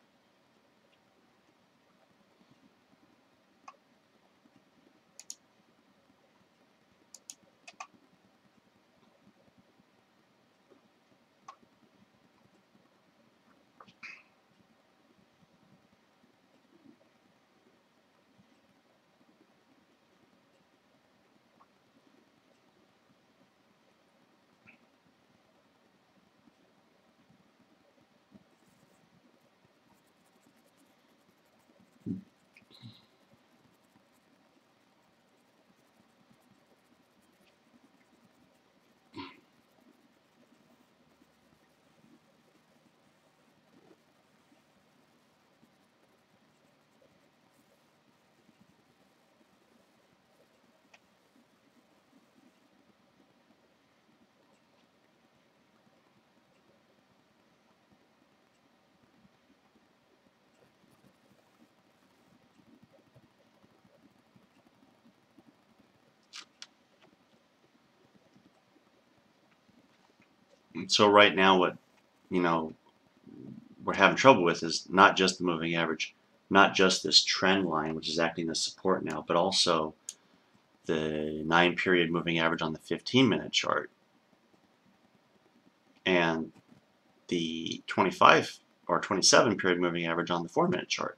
And so right now what we're having trouble with is not just the moving average, not just this trend line, which is acting as support now, but also the 9-period moving average on the 15-minute chart and the 25 or 27-period moving average on the 4-minute chart,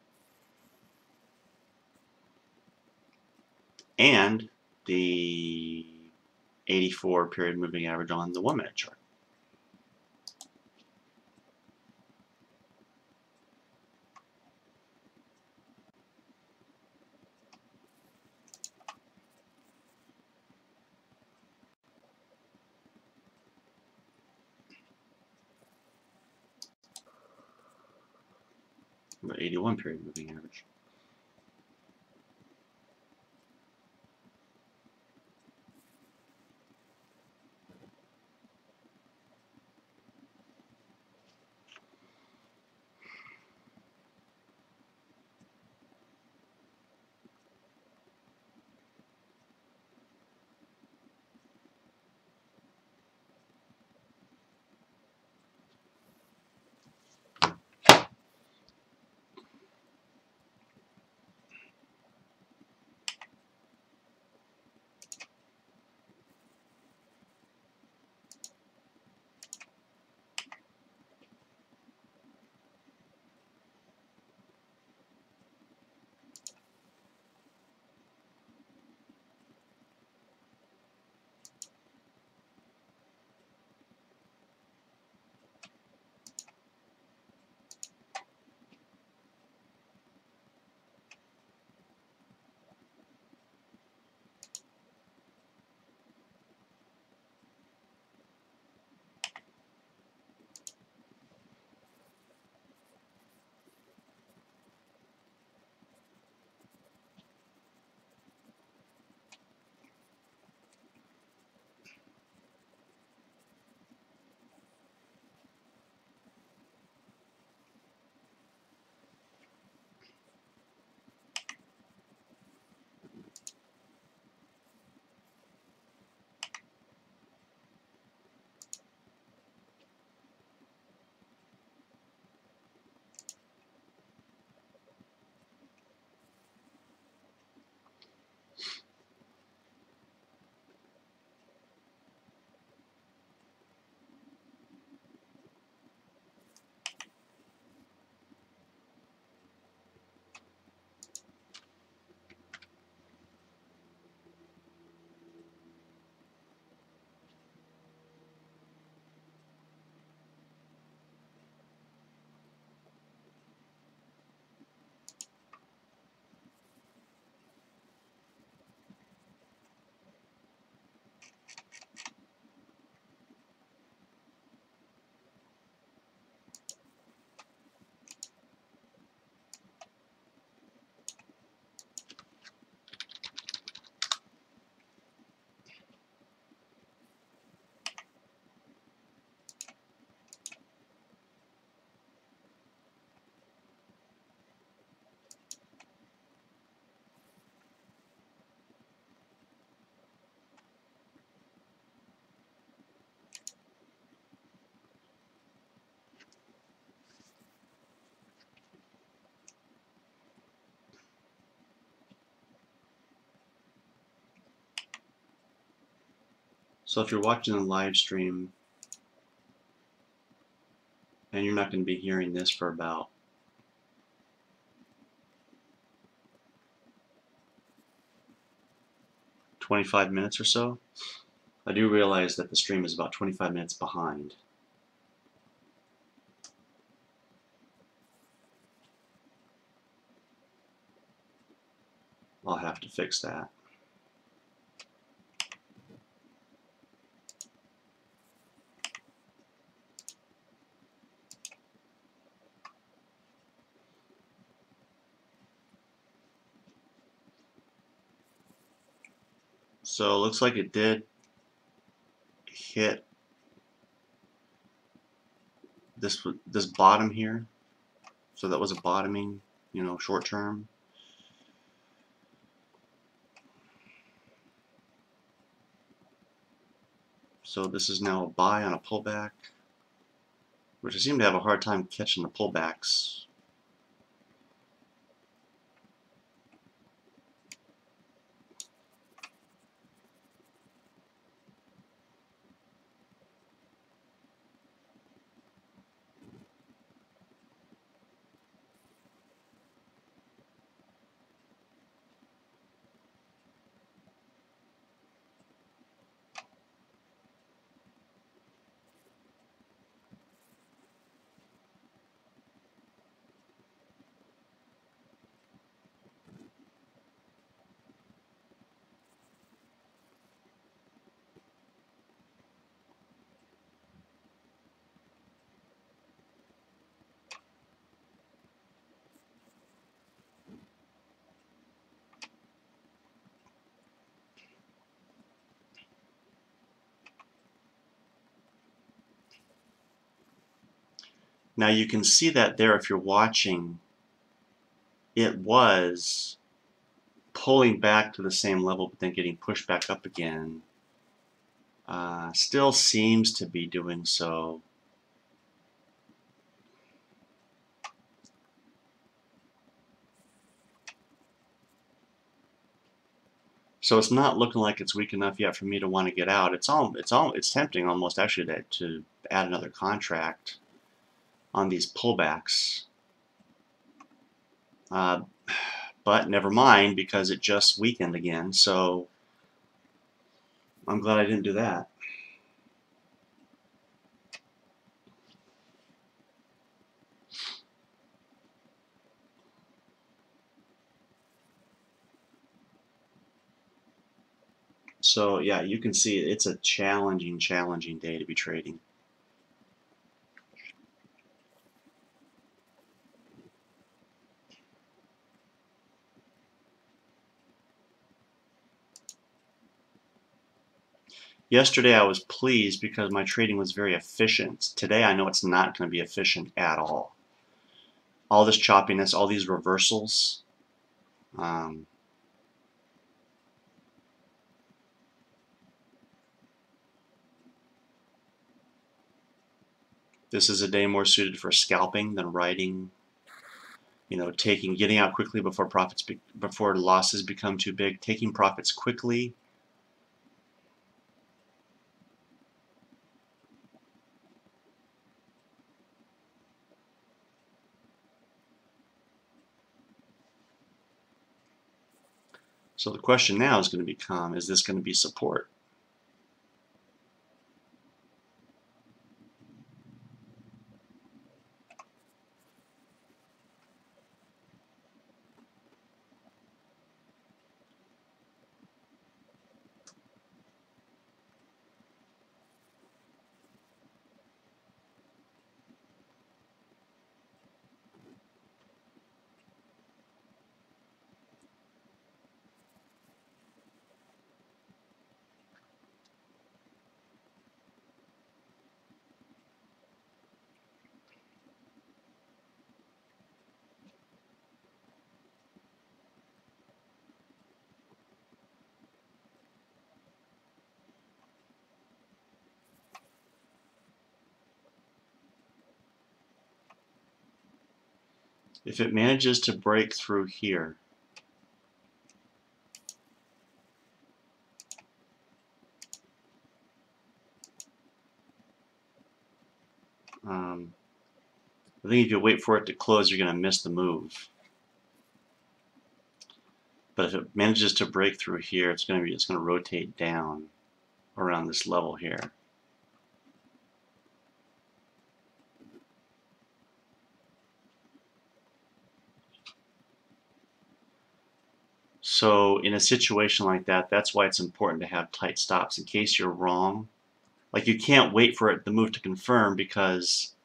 and the 84-period moving average on the 1-minute chart. The 81-period moving average. So if you're watching the live stream, and you're not going to be hearing this for about 25 minutes or so, I do realize that the stream is about 25 minutes behind. I'll have to fix that. So it looks like it did hit this bottom here. So that was a bottoming, you know, short term. So this is now a buy on a pullback, which I seem to have a hard time catching the pullbacks. Now you can see that there if you're watching, it was pulling back to the same level but then getting pushed back up again. Still seems to be doing so. So it's not looking like it's weak enough yet for me to want to get out. It's tempting almost actually to add another contract on these pullbacks. But never mind, because it just weakened again. So I'm glad I didn't do that. So yeah, you can see it's a challenging day to be trading. Yesterday I was pleased because my trading was very efficient. Today I know it's not going to be efficient at all. All this choppiness, all these reversals. This is a day more suited for scalping than writing. You know, getting out quickly before before losses become too big. Taking profits quickly. So the question now is going to become, is this going to be support? If it manages to break through here, I think if you wait for it to close, you're going to miss the move. But if it manages to break through here, it's going to rotate down around this level here. So in a situation like that, that's why it's important to have tight stops in case you're wrong. Like, you can't wait for the move to confirm because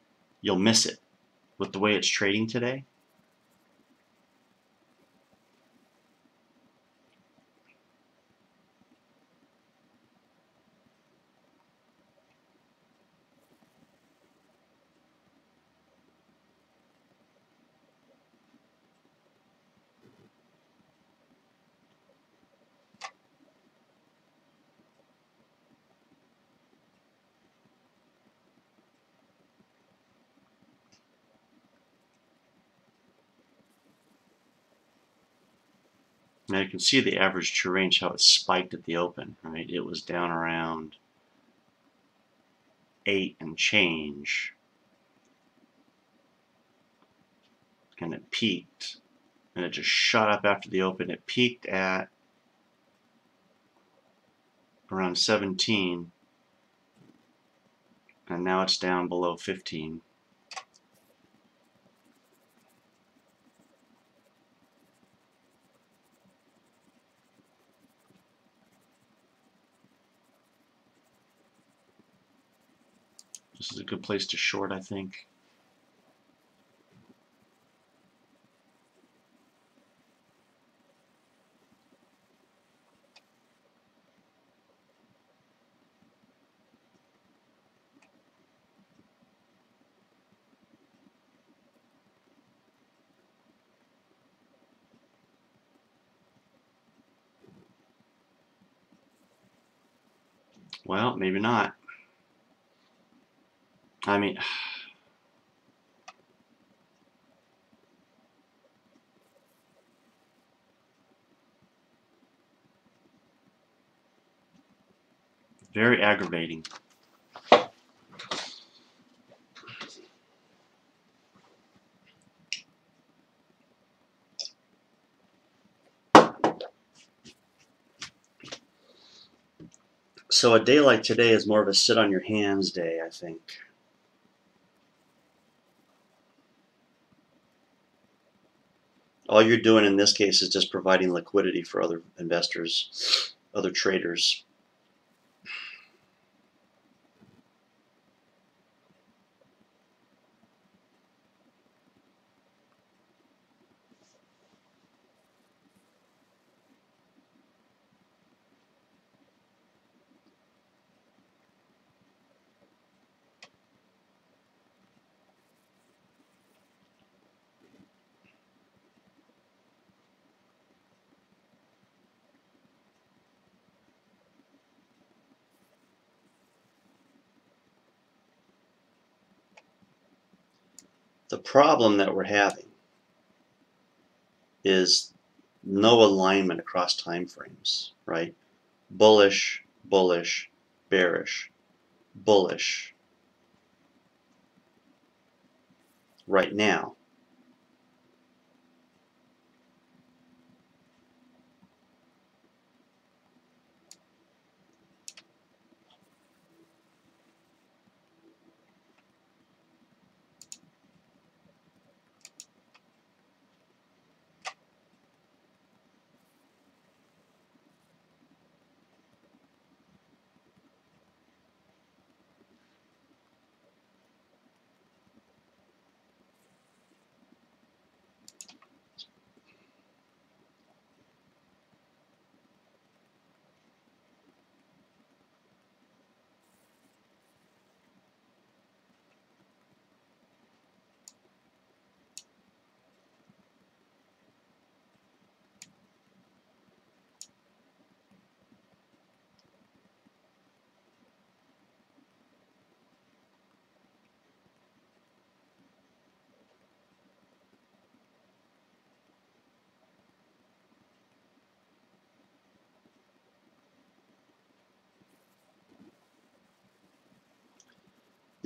you'll miss it with the way it's trading today. Now you can see the average true range, how it spiked at the open, right? It was down around 8 and change, and it peaked, and it just shot up after the open. It peaked at around 17, and now it's down below 15. This is a good place to short, I think. Well, maybe not. I mean, very aggravating. So a day like today is more of a sit on your hands day, I think. All you're doing in this case is just providing liquidity for other investors, other traders. The problem that we're having is no alignment across time frames, right? Bullish, bullish, bearish, bullish right now.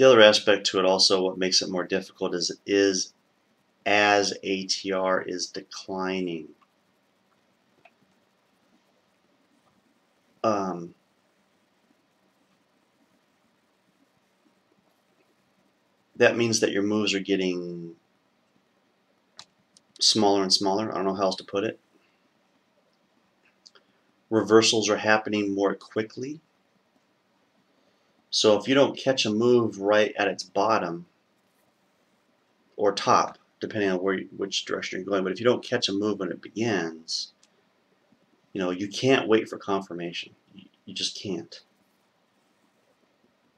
The other aspect to it also, what makes it more difficult is as ATR is declining. That means that your moves are getting smaller and smaller. I don't know how else to put it. Reversals are happening more quickly. So if you don't catch a move right at its bottom or top, depending on which direction you're going, but if you don't catch a move when it begins, you can't wait for confirmation. You just can't.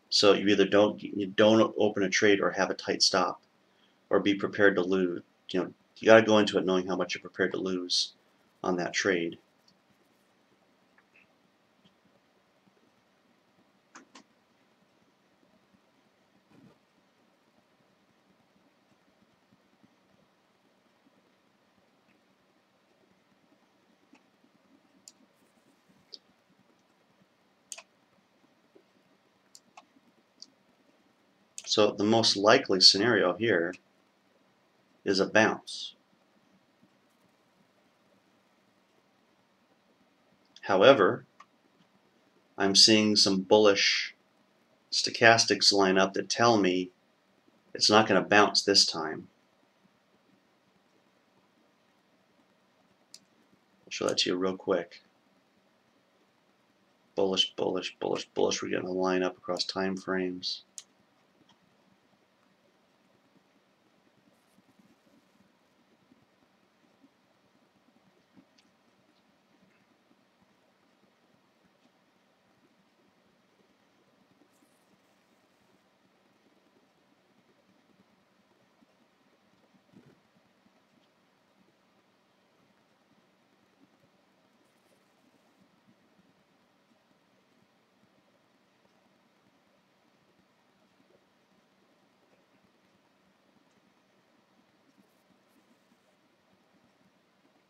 So you either don't open a trade or have a tight stop, or be prepared to lose. You got to go into it knowing how much you're prepared to lose on that trade. So the most likely scenario here is a bounce. However, I'm seeing some bullish stochastics line up that tell me it's not going to bounce this time. I'll show that to you real quick. Bullish, bullish, bullish, bullish. We're getting a line up across time frames.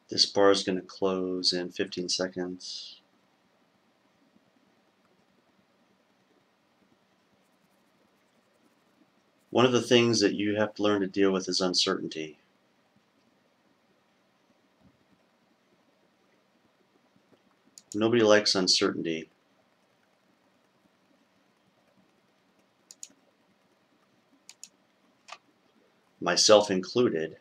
This bar is going to close in 15 seconds. One of the things that you have to learn to deal with is uncertainty. Nobody likes uncertainty. Myself included.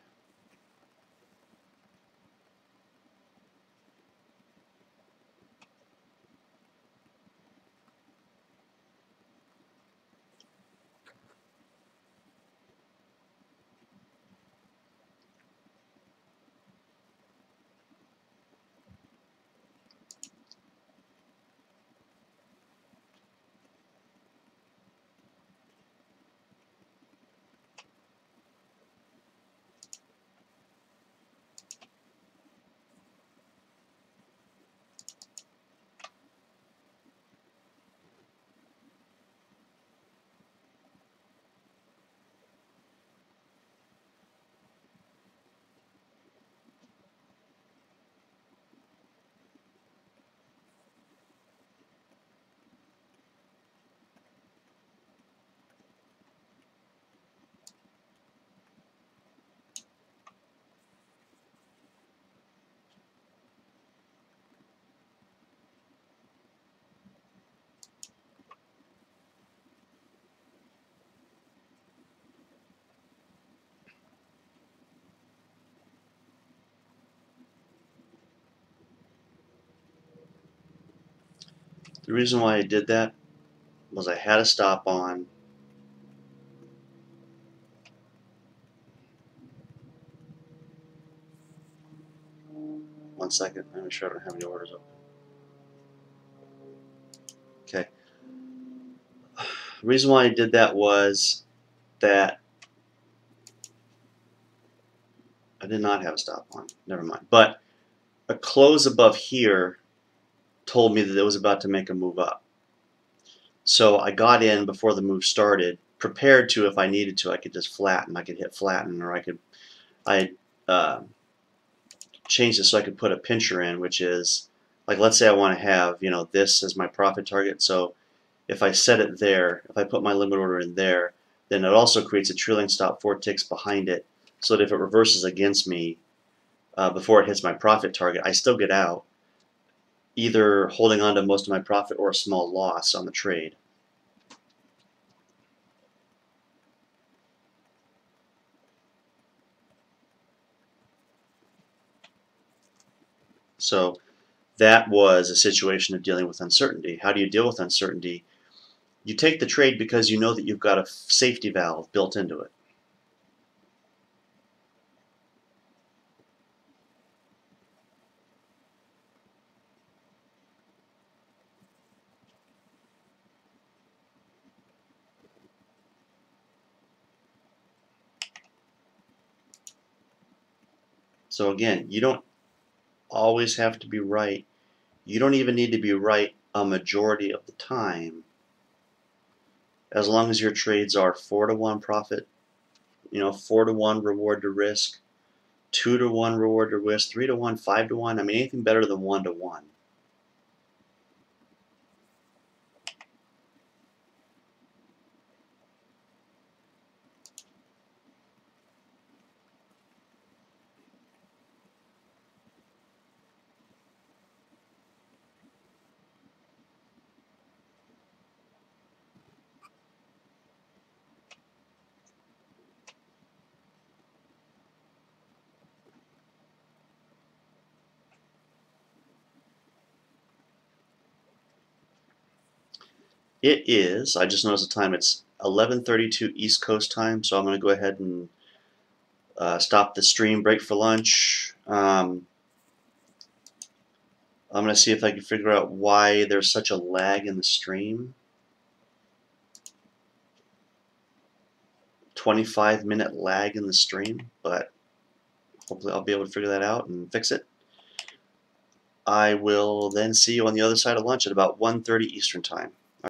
The reason why I did that was I had a stop on. One second, let me make sure I don't have any orders open. Okay. The reason why I did that was that I did not have a stop on. Never mind. But a close above here told me that it was about to make a move up. So I got in before the move started, prepared to, if I needed to, I could just flatten. I could hit flatten, or I changed it so I could put a pincher in, which is, like, let's say I want to have, this as my profit target. So if I set it there, if I put my limit order in there, then it also creates a trailing stop 4 ticks behind it, so that if it reverses against me before it hits my profit target, I still get out, either holding on to most of my profit or a small loss on the trade. So that was a situation of dealing with uncertainty. How do you deal with uncertainty? You take the trade because you know that you've got a safety valve built into it. So again, you don't always have to be right. You don't even need to be right a majority of the time, as long as your trades are 4-to-1 profit, 4-to-1 reward to risk, 2-to-1 reward to risk, 3-to-1, 5-to-1. I mean, anything better than 1-to-1. It is. I just noticed the time. It's 11:32 East Coast time, so I'm going to go ahead and stop the stream, break for lunch. I'm going to see if I can figure out why there's such a lag in the stream. 25-minute lag in the stream, but hopefully I'll be able to figure that out and fix it. I will then see you on the other side of lunch at about 1:30 Eastern time.